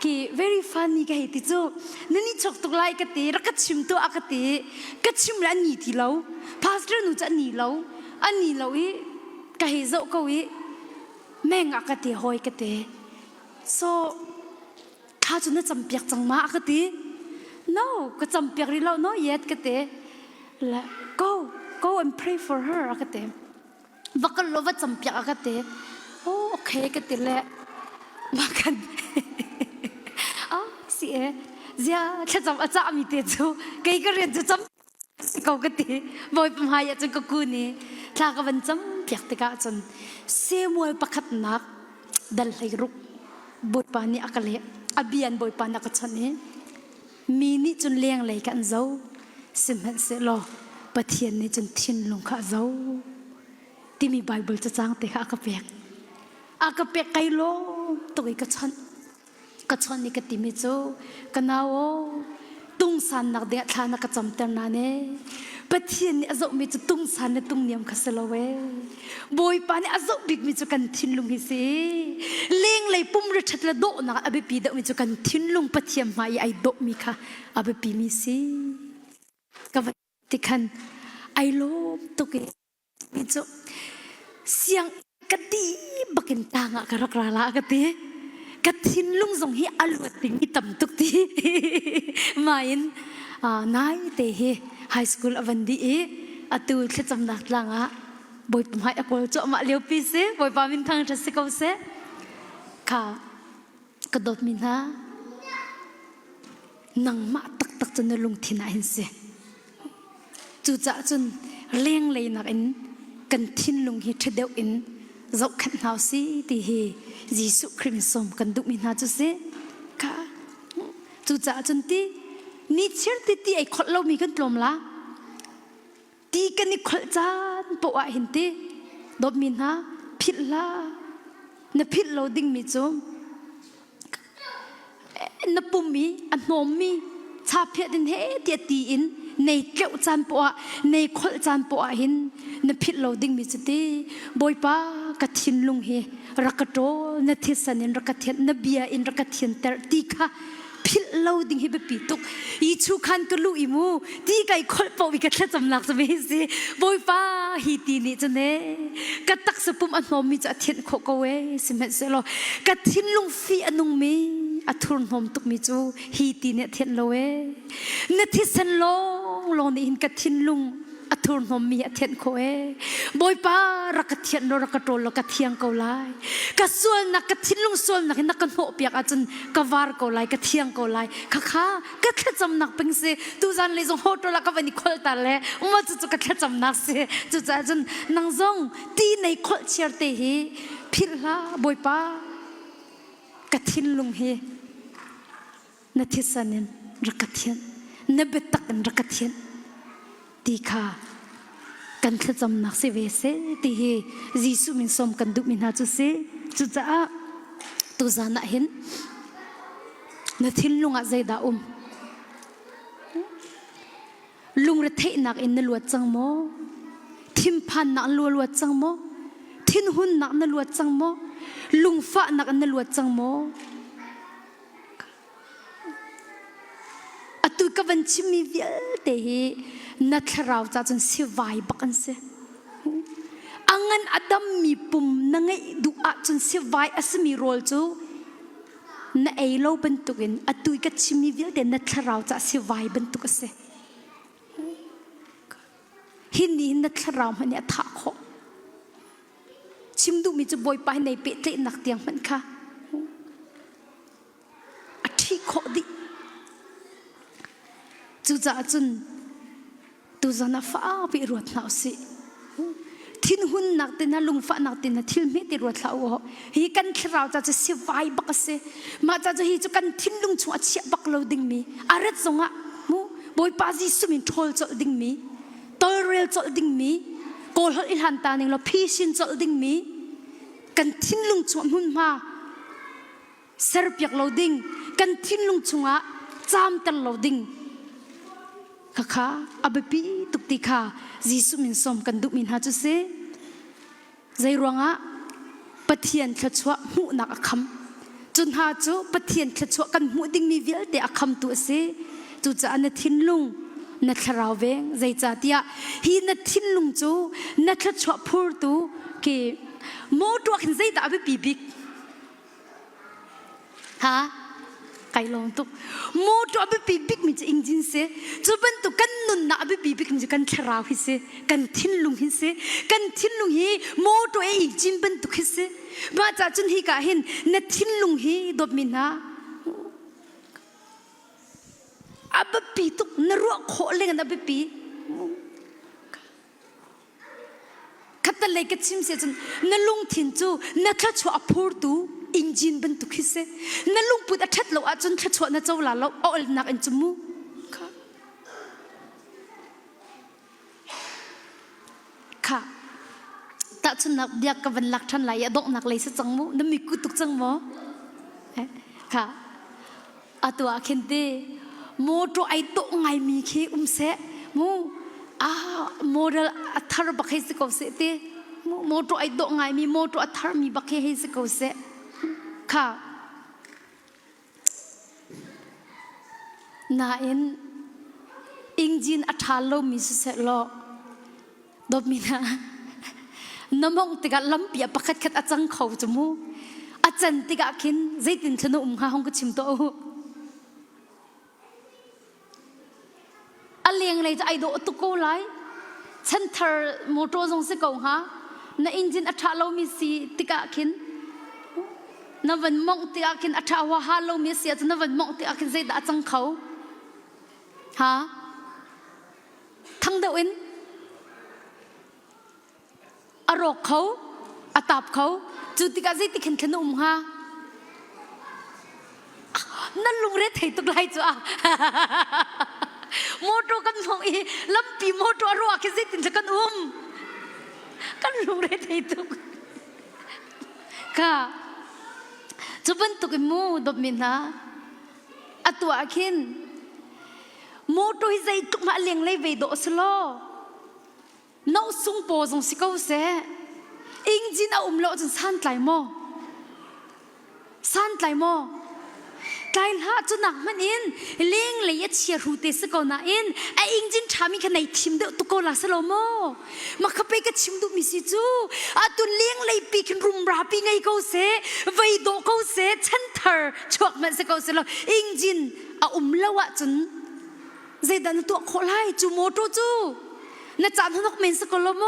[SPEAKER 1] กี่ very funny กันที่จูนี่ชกตุกไลกันตีรักชิมตัวอักตีกัชิมแล้วหนีที่เราพาสเตอร์หนูจะหนีเราอันนี้เราอีกะเฮโซก็อีแม่งอักติหอยกะติโซข้าจนน่ะจำเปียกจังมาอักติ no ก็จำเปียกริโล no yet ก็เตะละ go and pray for her ก็เตะว่าก็รู้ว่าจำเปียกก็เตะโอเคก็เตะแหละว่ากันอ๋อสิเจ้าแค่จำอาจารย์มีเตะจูใครก็เรียนจะจำเขาก็เตะบ่อยประมาณอย่างจนก็กูนี่ถ้าก็วันจำเปียกเตะก็จนเสียมวยประคัดนักดัลให้รุกบทปานี่อักเล่อภิยันบทปานักชนนี้มีนี่จนเลี้ยงเลยกันเจ้าสิมันเสลอปะเทียนนี่จนทิ้งลงข้าเจ้าที่มีไบเบิลจะจ้างเตะอากาเปียกไกลโลตัวอีกกระชอนนี่ก็ติมิโจกันเอาตุงสันนักเดียทานักจำเตนนั่นเองปะเทียนนี่อาจจะมีจุดตุงสันเนี่ยตุงเนียมข้าเสลอเว้บอยปานี่อาจจะบิ๊กมีจุดกันทิ้งลงฮิสิเลี้ยงเลยปุ่มรถชัดละโดนักอาเบปีเดมีจุดกันทิ้งลงปะเทียนมาไอโดมีค่ะอาเบปีมีสิกับที่คันไอโลตุกมีจุดเสียงกะดีบักินตางะกระกระละกะตีกะทิ้งลงส่งให้อลวดติงต่ำตุกทีมาอินนายเตะไฮสคูลอวันดีอตูเชื่อจำนักลังอ่ะบอยผมให้อากลจะมาเลี้ยวปีเสบอยปามินทางทัศน์เขาเสค่ะกระโดดมินฮะนังมาตักจนลงที่ไหนเสจู่จะจนเลี้ยงเลยนักอินกันทิ้งลงให้เทเดอินเราขันหาสิที่เฮยิสุคริมสมกันดุมินาจุเสค่ะจู่จะจนที่นี่เชื่อที่ไอ้คนเรามีกันปลอมละที่กันนี่คนจานปวดเห็นที่ดบมินาพิลละนับพิลเราดิ้งมิจมนับปุ่มมีอันนมมีชาเพียดินเฮเดียตีอินในเกี่ยวจานปวดในคนจานปวดเห็นนับพิลเราดิ้งมิจตีบอยป้ากระทินลุงเฮรักโตนัทเทสันินรักเทียนนับเบียอินรักเทียนแต่ตีค่ะพิลเราดิ้งเฮเบปีตุกอีชูคันก็ลุยมูตีไก่คนปวิกัดจำหนักสมัยสิบอยป้าฮีตีนี่จันเน่กัดตักสปุ่มอันนมมีจะเทียนโคกเวสิเมสเซโลกัดทินลุงฟีอันนุงมีอัทุนนมตุกมีจูฮีตีเนี่ยเทียนโลเวนัทเทสันลงนี่หินกัดทินลุงอัทุนนมมีเทียนโคเอบอยป้ารักเทียนโลรักโตโลกัดเทียงเกาไลกัดส่วนนักกัดทินลุงส่วนนักนักกันโหเปียกอาจารย์กวาร์เกาไลกัดเทียงเกาไลข้ากัดแค่จำนักเป็นสิตูจันเลยจงโหตัวละก็วันนี้คนตาเล่ว่าจะกัดแค่จำนักสิจุดอาจารย์นางจงตีในคนเชียร์เตหีพิลาบอยป้ากัดทินลุงเฮนัทสันินรักเทียนนับเบตักนรักเทียนตีข้ากันแค่จำนักเสวเสตีเฮยิสุมินสมกันดุมินหาจุเสจุจ้าตุจานะเห็นนัทินลุงอาใจดาลุงระเทนักอินนลวดจังโมทิมพันนักลวดจังโมทินหุนนักนลวดจังโมลุงฟ้านักนลวดจังโมตุยกับวันชิมีเวลเตะนัทเราจะจนเสียไว้บักันเสอังงั้นอดัมมีปุ่มนั่งไงดูอาจนเสียไว้อาศมีโรลจูนั่นเอโลเป็นตุกินตุยกับชิมีเวลเตะนัทเราจะเสียไว้เป็นตุกเสหินนี้นัทเรามันเนี่ยถากเขาชิมดูมีจะบอยไปในเปเตนักเตียงมันค่ะอธิโคดิจู่จะจนตุจานาฟ้าไปรวดหนาวสิทิ้งหุ่นนักเตนะลุงฟ้านักเตนะทิ้งไม่ติรวดหนาวฮีกันเราจะเสียไว้บักเสมาจะฮีจะกันทิ้งลุงชัวเชียบักเราดิ่งมีอารัดสงะมูบอยปาจิสุมินทอลจอดิ่งมีตอเรลจอดิ่งมีโกลอิลันตานิงเราพีชินจอดิ่งมีกันทิ้งลุงชัวหุ่นมาเซอร์เปียกเราดิ่งกันทิ้งลุงชัวจามตันเราดิ่งข้าอาเบปีตุกติข้ายิสุมินสมกันดุมินหาจุเสใจรวงะปะเทียนขชัวหูนักคำจนหาจูปะเทียนขชัวกันหูดิ่งมีเวลเตะคำตัวเสจูจะอันทินลุงนัทราวเวงใจจ่าเตียฮีนัททินลุงจูนัทชัวพูดตูเกโมตัวขันใจตาอาเบปีบิกฮะ ไก่ลงตุโมตัวอภิปีบิกมิจะอิงจินเสจูบันตุกันนุนนะอภิปีบิกมิจะกันทราวฮิเสกันทิ้นลุงฮิเสกันทิ้นลุงฮีโมตัวอิงจินบันตุฮิเสมาจากจุนฮีกาเห็นนัดทิ้นลุงฮีดบมินาอภิปีตุนรัวโคเลงันอภิปีขัดตะเลยกัดชิมเสียจนนลุงทิ้นจูนักชัวอภูร์ตูอินจินบันตุกิเสนั่นลุงพูดอัดชัดเราอาจจะชัดชวนนั่นเจ้าหล่าเราเอาหนักอันจมูกค่ะแต่ฉันนักเดียกกับวันหลักท่านไหลดอกหนักเลยสักจังมูนั่นมีกุตุกจังมั้ค่ะตัวเคนเดโมตัวไอโตไงมีเคเสมูโมเดลอัฐร์บักเฮสกอเสเตโมตัวไอโตไงมีโมตัวอัฐร์มีบักเฮสกอเสค่ะน่าเอ็นอิงจินอัฐาโลมิสุเสลดบมินาน้ำมองติกาล้ำเปียปักขัดอาจังเขาจมูอาจารย์ติกาคินใจตินชนุหาห้องก็ชิมโตอเลียงเลยจะไอโดตุโกไลฉันเธอโมโตซงเสกงฮะน่าอิงจินอัฐาโลมิสีติกาคินนับวันมองที่อากินอัฐาวะฮาโลมีเสียจนับวันมองที่อากินใจด่าจังเขาฮะทั้งเดินอารมณ์เขาอาตาบเขาจุดที่การใจที่ขันขนมฮะนั่นลุงเรศให้ตุกไล่จ้ะโมโตกันมองอีลำปีโมโตอารมณ์อากินใจตินจะกันกันลุงเรศให้ตุกค่ะจุบันตุกมูดบมินาอัตัวอาคินโมโตฮิใจตุกมาเลียงเลยเวดอสโลน้องซุงโปซงสิกาวเสอิงจินเอาโลจนสันไตโมสันไตโมไตลาจนหนักมันอินเลี้ยงเลยเชียร์รูเตสกอนาอินไออิงจินทามีขนาดทิมเดตุกลาสโลโมมาขับไปกับชิมดูมิสิจูตุเลี้ยงเลยปีกันรุมราปีไงเขาเสไวโดเขาเสฉันเธอชวกมันสกอสโลอิงจินเอาโลวะจนใจดันตัวโคไลจูโมโตจูน่าจานทนกเมนสกอลโม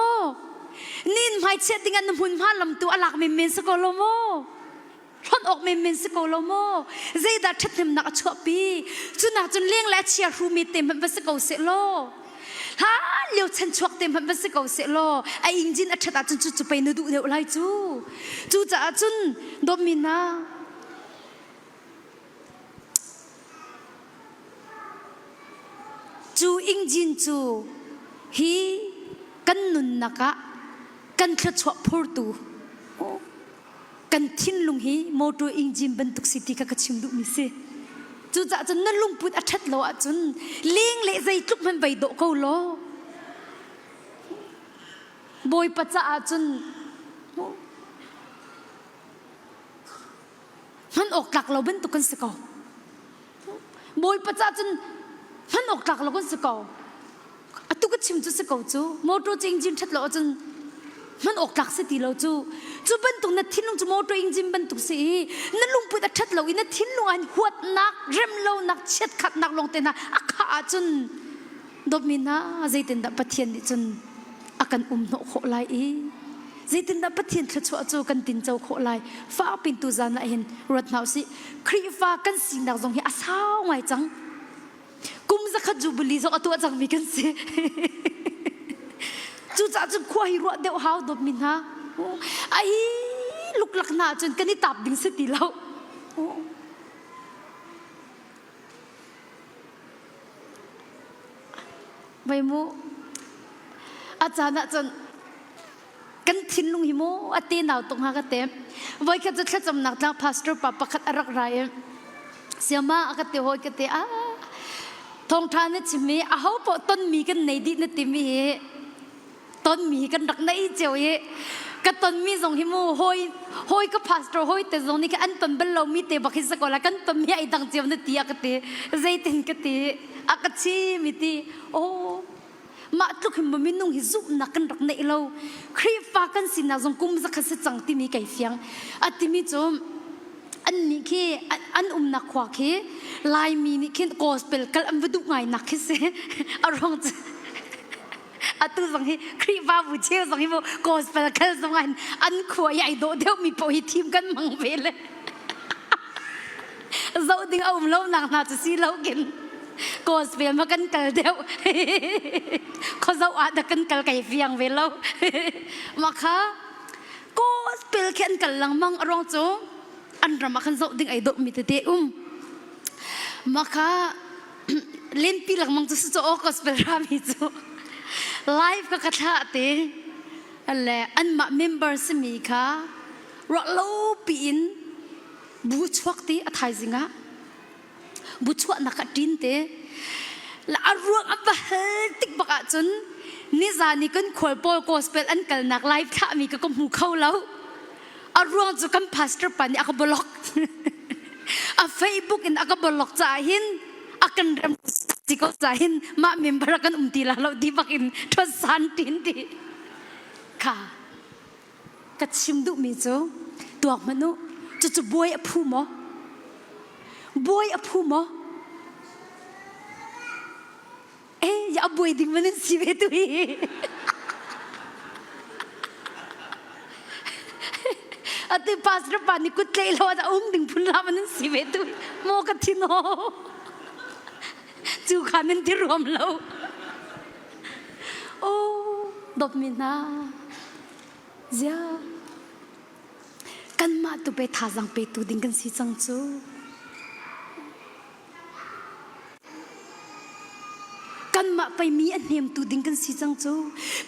[SPEAKER 1] นินไม่เชื่อติงันน้ำพุนพาลำตัวอลักเมนสกอลโมท่อนออกเมนสกอลโมใจดัดชัดเต็มนักชวปีจุนักจนเลี้ยงและเชียร์รูมีเต็มมันสกอเสโลฮะเลี้ยวฉันชวกเต็มมันสกอเสโลไออิงจินอัจฉริยะจนจุไปนดูเดียวไรจูจะจนดมินาจูอิงจินจูฮีกันนุนนักะกันขจวบพูดตูกันทิ้นลุงฮีโมตัวอิงจินบรรทุกสิทธิกะชิมดุมิเซจูจ่าจนนั่นลุงพูดอัดชัดโลอัจนเลี้ยงเละใจทุกมันไปโดเขาโลบอยปัจจ่าจนมันออกหลักเราบรรทุกกันสกอบอยปัจจ่าจนมันออกหลักเรากันสกอตุกชิมจุสกอจูโมโตจริงจิมชัดโลจนมันออกหลักสติเราจูบรรทุกนัดทิ้นลงจูโมโตจริงจิมบรรทุกสินั่นลุงพูดชัดเราอินัดทิ้นลงอันหัวนักเริ่มเรานักเช็ดขัดนักลงเตนะอักขาจนดบมินาใจเต็นดับปะเทียนจนอากันโนโคไลใจเต็นดับปะเทียนชัดชัวจูกันตินเจ้าโคไลฟ้าปินตูจานะเห็นรถหนาวสิครีฟ้ากันสินักจงเห็นอาสาวไงจังกุมจะขัดจูบุลีจงตัวจังมีกันสิจูจ่าจนควายรัวเดียวหาวดบมินฮะไอ้ลูกหลักหน้าจนกันนี่ตับดิ่งสติแล้วใบมูอาจารย์จนกันทิ้นลุงหิโมอตีนเอาตรงหากเต็มไว้แค่จะแค่จำหนักนักพาสเตอร์ปะประคัดรักไรเสียมาอากาศเตะหอยกันเตะทองทานนี่ชิมีเขาพอต้นมีกันในดินติมีต้นมีกันรักในเจ้าเย่ก็ต้นมีส่งหิมูหอยก็พาสตอร์หอยแต่ส่งนี่ก็อันต้นเป็นเรามีเตะบักฮิสกอลกันต้นมีไอ้ดังเจ้านี่ตีอากาศเตะใจเต็นกันเตะอากาศชีมิตีโอ้มาตุกหิมมินุ่งหิซุบนักกันรักในเราครีฟ้ากันสินะส่งกุมจะขัดจังที่มีไก่เฟียงอัติมีจม อันนี้คืออันนักขวาคือลายมีนี่คือกอสเปลกัลอันวัดดุไงนักคือเสอารมณ์อัตุสังฮีครีบาบุเชียวสังฮีโบกอสเปลกัลสังอันขวาใหญ่โดเดียวมีโปรฮิทีมกันมังเวลเลยเราดิ้งเอาเราหนักจะซีเรากินกอสเปลมากันกัลเดียวเขาเราอาจจะกันกัลไก่เฟียงเวลเรามาค่ะกอสเปลแค่กันลังมังอารมณ์จูอันรำมาขันโซดิ้งไอโดมีแต่เดมาค่ะเล่นปีหลังมังจะสู้โอ้ก็สเปรรามิจูไลฟ์ก็กระทะเตะอะไรอันมาเมมเบอร์สมีค่ะรอโลปีนบูชวักตีอัฐายสิงะบูชวักนักดินเตะและอารมณ์อับเฮติกบักจนนิจานี่กันขวดโปโกสเปรอันกันนักไลฟ์ท่ามีก็มูเข้าแล้วอารมณ์จะกันพาสเตอร์ปันนี่อักบล็อกเฟซบุ๊กอินอักบล็อกจ่าหินอักันเริ่มสิก็จ่าหินมาเมมเบอร์กันตีละเราดีบักอินทศสันตินดีค่ะกัดชิมดุมิโจตัวมนุษย์จะบวยอภูมอบวยอภูมออย่าบวยดิ้งมันสิเวตุยอัติปัสระปานิกุตเลโลจะดิ้งพุนลามันสิเวตุยโมกัติโนจูขานันที่รวมเราโอ้ดบมินาเจ้ากันมาตุไปท่าจังไปตุดิ้งกันสิจังจูกันมาไปมีอันเนียมตุดิ้งกันสิจังจู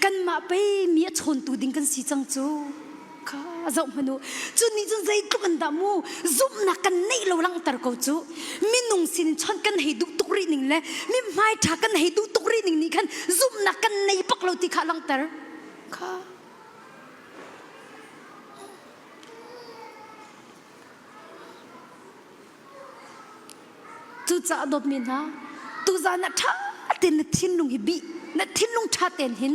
[SPEAKER 1] กันมาไปมีชนตุดิ้งกันสิจังจูค่ะเจ้ามนุษย์จุดนี้จุดใจตุกันดามูซุ่มนักกันในเราลังตะกจูมีนุ่งสินชนกันให้ดูตุกรีนิ่งเลยมีไม้ทักกันให้ดูตุกรีนิ่งนี่กันซุ่มนักกันในปักเราติขาลังตะค่ะจุดจะดบมินะตุจานัทเต็นทิ้นลุงฮิบีนัททิ้นลุงชาเต็นหิน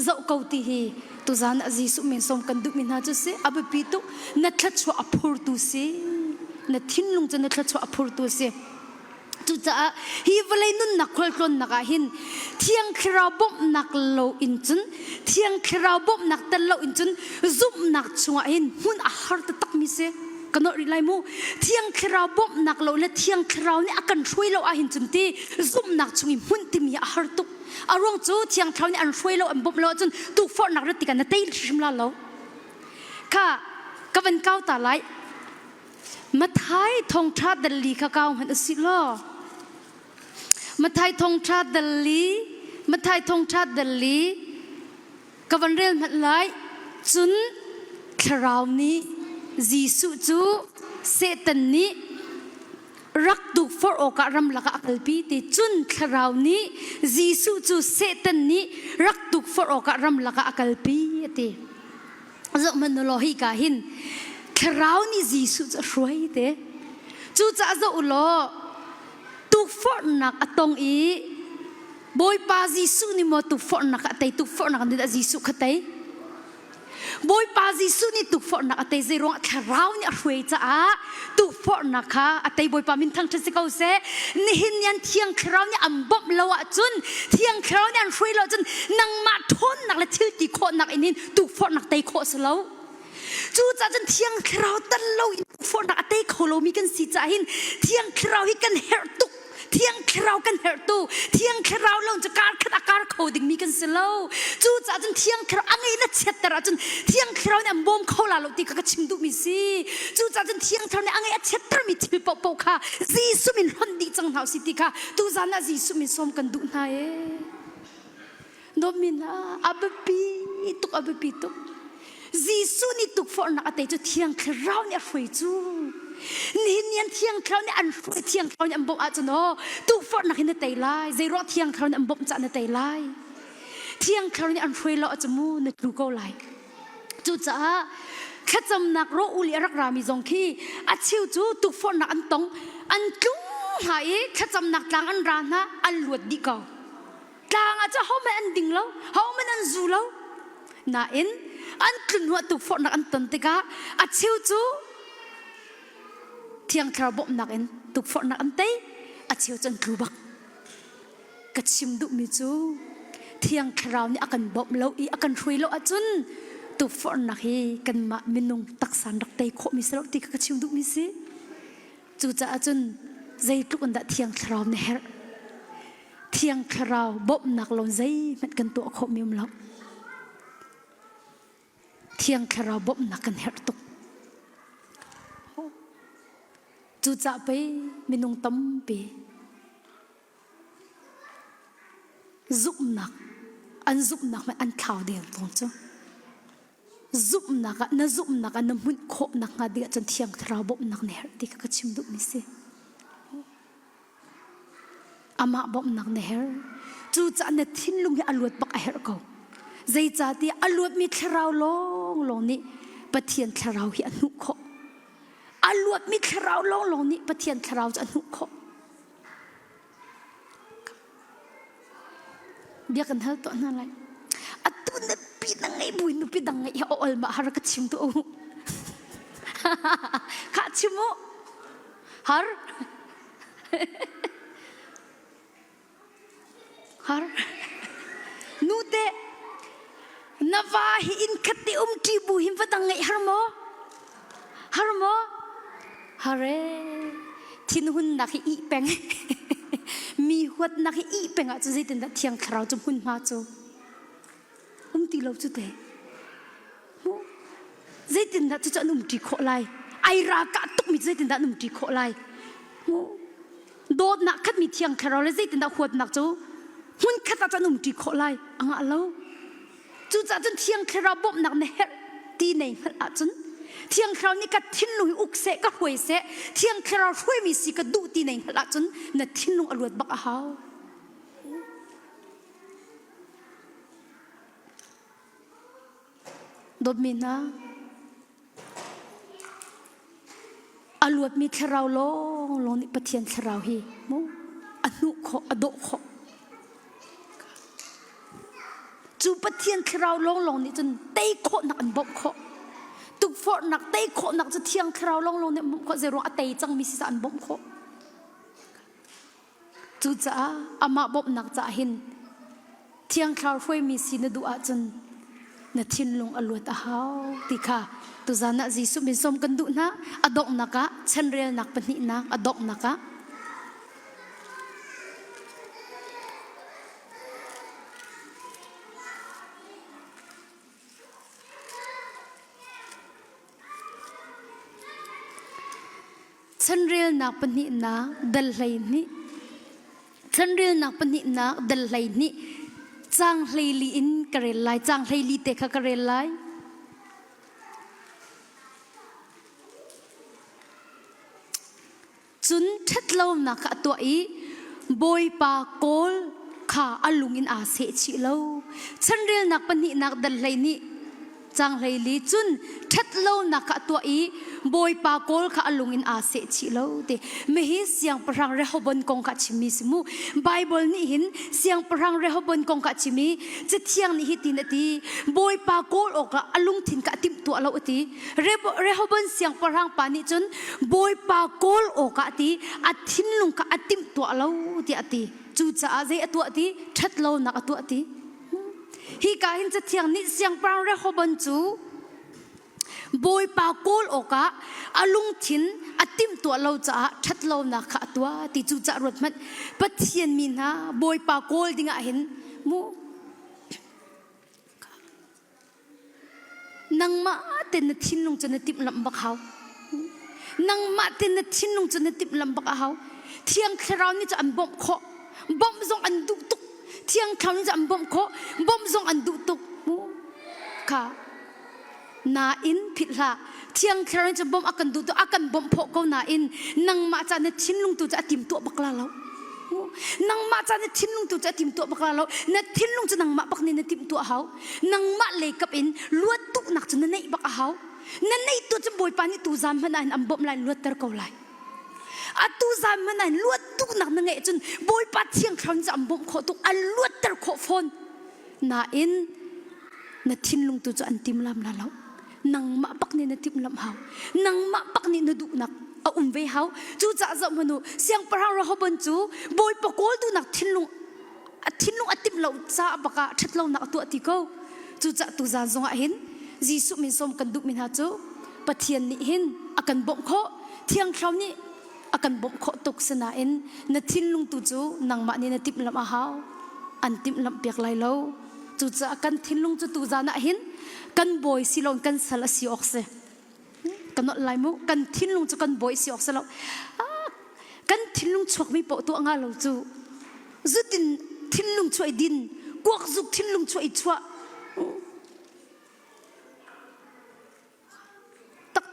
[SPEAKER 1] เจ้าเกาตีฮีตุจานอจีสุเมนสมกันดุมินาจุเสอับปีตุนัทชัวอภูร์ตุเสนัททิ้นลุงจะนัทชัวอภูร์ตุเสจุดจะฮีวเลยนุนนักคลนนักหินเที่ยงคราวบ่มนักโลอินจุนเที่ยงคราวบ่มนักตะโลอินจุนซุ่มนักชัวหินหุ่นอาหารตะตักมิเสกันนอริไลมูเที่ยงคราวบ่มนักโลและเที่ยงคราวนี่อากันช่วยเราอาหินจุนตีซุ่มนักชงหุ่นที่มีอาหารตุกอารมณ์จูเที่ยงคราวนี่อันช่วยเราอันบ่มเราจนตุกฟอนักรติกันนั่นเตยชิมลาเราค่ะก็เป็นเก้าตาไลมาไทยทงชาติเดลีข้าเก้าหันสิล้อมาไทยทงชาติเดลีมาไทยทงชาติเดลีก็วันเรียนมาไลจุนคราวนี้จีสุจูเซตันนี้รักดุฟอร์โอกะรำลักอัลปีติจุนคราวนี้จีสุจูเซตันนี้รักดุฟอร์โอกะรำลักอัลปีติจะมันโลหิกาหินคราวนี้จีสุจะรวยเตจูจะจะอุโลดุฟอร์นักตงอีบอยปาจีสุนี่มดุฟอร์นักอัตย์ดุฟอร์นักนี่จีสุขัตย์บอยปาจิสุนี่ตุกฟอร์นักอัตย์เจรองคราวนี่รวยจ้าตุกฟอร์นักค่ะอัตย์บอยปามินทั้งทั้งสิเขาเสนี่หินยันเที่ยงคราวนี่อันบ่มเราอ่ะจนเที่ยงคราวนี่อันรวยเราจนนังมาทนนักละทิลตีโคนักอินินตุกฟอร์นักเตยโคสเราจู่จ้าจนเที่ยงคราวตันเราฟอร์นักอัตย์โคโลมีกันสิจ้าหินเที่ยงคราวฮิกันเฮร์ตุกเที่ยงคราวกันเฮร์ตูเที่ยงคราวเราจะการขัดอาการโคดิ้งมีกันสิเราจู่จ้าจนเที่ยงคราวอังไงนัดเช็ดแต่ละจนเที่ยงคราวเนี่ยบ่มเข้าลาเราตีก็ชิมดูมิสิจู่จ้าจนเที่ยงคราวเนี่ยอังไงเช็ดแต่มีที่ปอกค่ะจีสุมินฮันดีจังหาวสิติค่ะตู้จานะจีสุมินสมกันดูนายโนมินะอับปีตุกจีสุนี่ตุกฟอร์นักแต่จะเที่ยงคราวเนี่ยรวยจู่นี่เนี่ยเที่ยงคราวนี่อันรวยเที่ยงคราวนี่อันบ่มอาจจะเนาะตุกฟอร์นักเห็นเตยไลใจรอเที่ยงคราวนี่อันบ่มจะเนเตยไลเที่ยงคราวนี่อันรวยเราอาจจะมูนึกดูก็ไลจู่จ้าแค่จำนักรออุลิรักรามีจงคีอาชิวจู่ตุกฟอร์นักอันตองอันจุ้งหายแค่จำนักกลางอันรานะอันหลวดดีเก่ากลางอาจจะเขาไม่อันดิ่งแล้วเขาไม่อันจูแล้วน่าอินอันกลุ่นหัวตุกฟอร์นักอันตันติกาอาชิวจู่ เที่ยงคราวบ่นักเอ็นตุกฝนนักอันเต้อาเชียวจนกลัวบักกระชิมดุมิจูเที่ยงคราวนี่อากันบ่มเล่าอีอากันช่วยเล่าจุนตุกฝนนักเฮกันมามินุงตักสันรักเตยโคมิสระติกระชิมดุมิสิจูจะจุนใจตุกันดะเที่ยงคราวเนี่ยเที่ยงคราวบ่มนักลงใจมันกันตัวโคมิมเล่าเที่ยงคราวบ่มนักกันเฮรตุกจูจะไปมินุงตั้มไปซุบนักอันซุบนักมันอันข่าวเดียวตรงจ้ะซุบนักน่ะซุบนักน่ะมุ่งโคนักงาเดียจนเที่ยงคราวบ่มนักเนี่ยที่ก็ชิมดุมิสิอามาบ่มนักเนี่ยจูจะเนี่ยทิ้งลุงให้อรวดปักเฮรเขาใจจ่าที่อรวดมีคราวลงนี่ปะเทียนคราวให้อนุโคอรวดมีคราวลงนี่ปะเทียนคราวจะอนุโคเบียกันเท่าตัวนั่นเลยอัตุนปีดังไงบุญนุปีดังไงเอาอลมาหารักชิมตัวข้าชิมุฮาร์นูเตนวาฮิอินคัตติทีบุหิมฟดังไงฮาร์โมฮาร์เรทินหุนนักอีเป็งมีหัวนักอีเป็งอาจจะได้ถึงเที่ยงคราวจมหุ่นมาจูตีเราจุดเดใจถึงได้จะนุ่มตีโคไลไอรากะตุกมีใจถึงได้นุ่มตีโคไลโดดนักขัดมีเที่ยงคราวเลยใจถึงได้หัวนักจูหุ่นขัดจะนุ่มตีโคไลอ่างเราจูจะจนเที่ยงคราวบ่มนักเนี่ยตีในหันอาจนเที่ยงคราวนี้ก็ทิ้งลุยอุกเสก็หวยเสเที่ยงคราวช่วยมีสิก็ดูตีในหันอาจนน่ะทิ้งลุงอรวดบักเอาโดดมีนะอรวดมีคราวลงนี่ปะเทียนคราวฮีโมอนุโคอโดโคจูปะเทียนคราวลงนี่จนเตะโคนักอันบ่มโคตุกฟอร์นักเตะโคนักจะเที่ยงคราวลงเนี่ยบ่มโคเจรองอเตยจังมีสิอันบ่มโคจูจ้าอามาบ่มนักจะหินเที่ยงคราวช่วยมีสินดูอาจนน่ะทิ้งลงอรวดอาหาวติค่ะตุจานะจีสุมิสมกันดูนะอดอกนักะฉันเรียนนักปนินะอดอกนักะฉันเรียนนักปนินะดัลไลนี่ฉันเรียนนักปนินะดัลไลนี่จางไลลีอินกระเรลไลจางไลลีเตคะกระเรลไลจุนทัดเล่านักตัวอีบอยปาโกลข้าอลุงอินอาเสชิเล่าฉันเรียนนักปนินักดัลไลนี่จางไลลีจุนทัดเล่านักตัวอีบอยปาโกลข้าอลุงอินอาเสชิเล่าเดไม่เห็นเสียงพระเรฮบนกงกัชิมิสมูไบเบิลนี่เห็นเสียงพระเรฮบนกงกัชิมิจะเที่ยงนี่ฮิตินตีบอยปาโกลออกอลุงถิ่นกะติมตัวเราตีเรฮบนเสียงพระปานิจนบอยปาโกลออกตีอัทินลุงกะติมตัวเราตีอตีจูจ้าใจตัวตีทัดเล่านักตัวตีฮีกาหินจะเที่ยงนี่เสียงพระเรฮบนจูบอยปาโกลโอกะอลุงทินอติมตัวเราจะชัดเราหนักตัวติจูจะรถมันปะเทียนมีนะบอยปาโกลดิ่งเห็นมูนังมาเต็นทินลงจนติมลำบากเขานังมาเต็นทินลงจนติมลำบากเขาเที่ยงคราวนี้จะอันบ่มโคบ่มซงอันดุตุกเที่ยงคราวนี้จะอันบ่มโคบ่มซงอันดุตุกมูค่ะนาอินผิดละเที่ยงคราวนี้จะบ่มอากันดูตัวอากันบ่มโผก็นาอินนังมาจากในทิ้นลุงตัวจะติมตัวบักลาแล้วนังมาจากในทิ้นลุงตัวจะติมตัวบักลาแล้วในทิ้นลุงจะนังมาบักในติมตัวเขานังมาเลยกับอินลวดตุกหนักจนในบักเขานั่นในตัวจะบ่อยปานี่ตัวจามมันอันบ่มลายลวดเตอร์เกาไลอันตัวจามมันอันลวดตุกหนักนั่งไงจนบ่อยปาเที่ยงคราวนี้จะบ่มโคตุกอันลวดเตอร์โคฟอนนาอินในทิ้นลุงตัวจะอันติมลำลาแล้วนังมาปักนี่นาติมลำหาวนังมาปักนี่นาดุนัก เวเฮาจูจะจะมนุเสียงพระเราเขาบรรจุบอยปะโกลตัวนักทิ้นลุงอติมเราจะปะกะทัดเรานักตัวติเขาจูจะตุจานทรงเห็นจีสุมินสมกันดุมินหาจูปะเทียนนี่เห็นอากันบ่มโคเที่ยงคราวนี้อากันบ่มโคตกสนาเอ็นนัดทิ้นลุงตุจูนางมานี่นัดติมลำอาหาวอันติมลำเปียกไหลเราจูจะอากันทิ้นลุงจูตุจานเห็นกันบอยสิลงกันสละสิออกเสกันนอลายมุกันทิ้นลุงจูกันบอยสิออกเสแล้วกันทิ้นลุงชกไม่ปะตัวงาเราจูจุดินทิ้นลุงช่วยดินกวกจุกทิ้นลุงช่วยชัว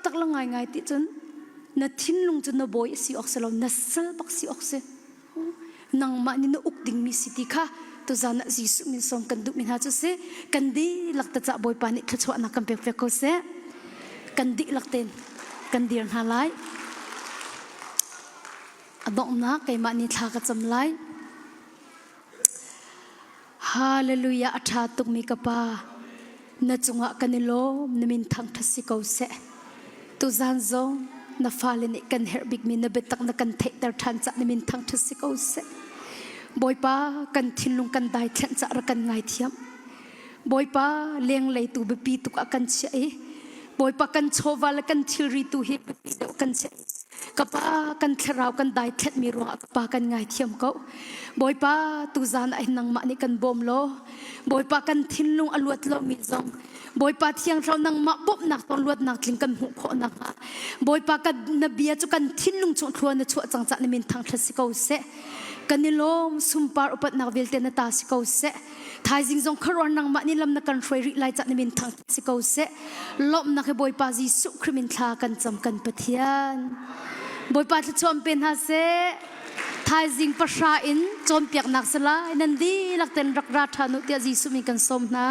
[SPEAKER 1] ตักละไงติจนนัดทิ้นลุงจนนับบอยสิออกเสแล้วนัดสลบักสิออกเสนางมานี่นอุกดิ่งมีสิติค่ะตัวจานะจีสุมินสมกันดุมินหาจุเสกันดีหลักตะจะบอยปานิขจวนักกันเปียกเปียกเขาเสกันดีหลักเต็นกันดีนหาไลอดอกนักไก่มานิทากระจำไลฮาเลลูยาอัฐาตุกมีกปานาจงะกันนิโลนมินทังทัศเขาเสตัวจานจงนาฟาเลนิกันเฮร์บิกมินนาเบตักนักกันเทตร์ทันจะนมินทังทัศเขาเสบอยป้ากันทิ้งลงกันได้แทนจะรักกันไงเทียมบอยป้าเลี้ยงเลยตูเบปีตุกกันเชยบอยป้ากันโชว์วาลกันทิริตูเฮบปีตุกันเชยกับป้ากันเทราวกันได้แทนมีรวงกับป้ากันไงเทียมเขาบอยป้าตูจานไอ้นางมานี่กันบอมโลบอยป้ากันทิ้งลงอลวดโลมีจงบอยป้าเที่ยงเรานางมาปุ๊บนักตอนลวดนักทิ้งกันหุบเขานักบอยป้ากันนบีจุกันทิ้งลงชงครัวในชั่วจังจันมินทางทัศเขาเสกันนิลมสุมปาร์อุปนักเวลเตนตาสิเขาเสทายจิงจงครวนนางมานิลำนักกันช่วยริไลจันมินทางสิเขาเสลบนักบอยป้าจีสุคริมินทากันจำกันปะเทียนบอยป้าจะชมเป็นฮาเสทายจิงประชาอินจนเปียกนักสลายนันดีหลักเต็นรักราธานุเตียจีสุมีกันสมนะ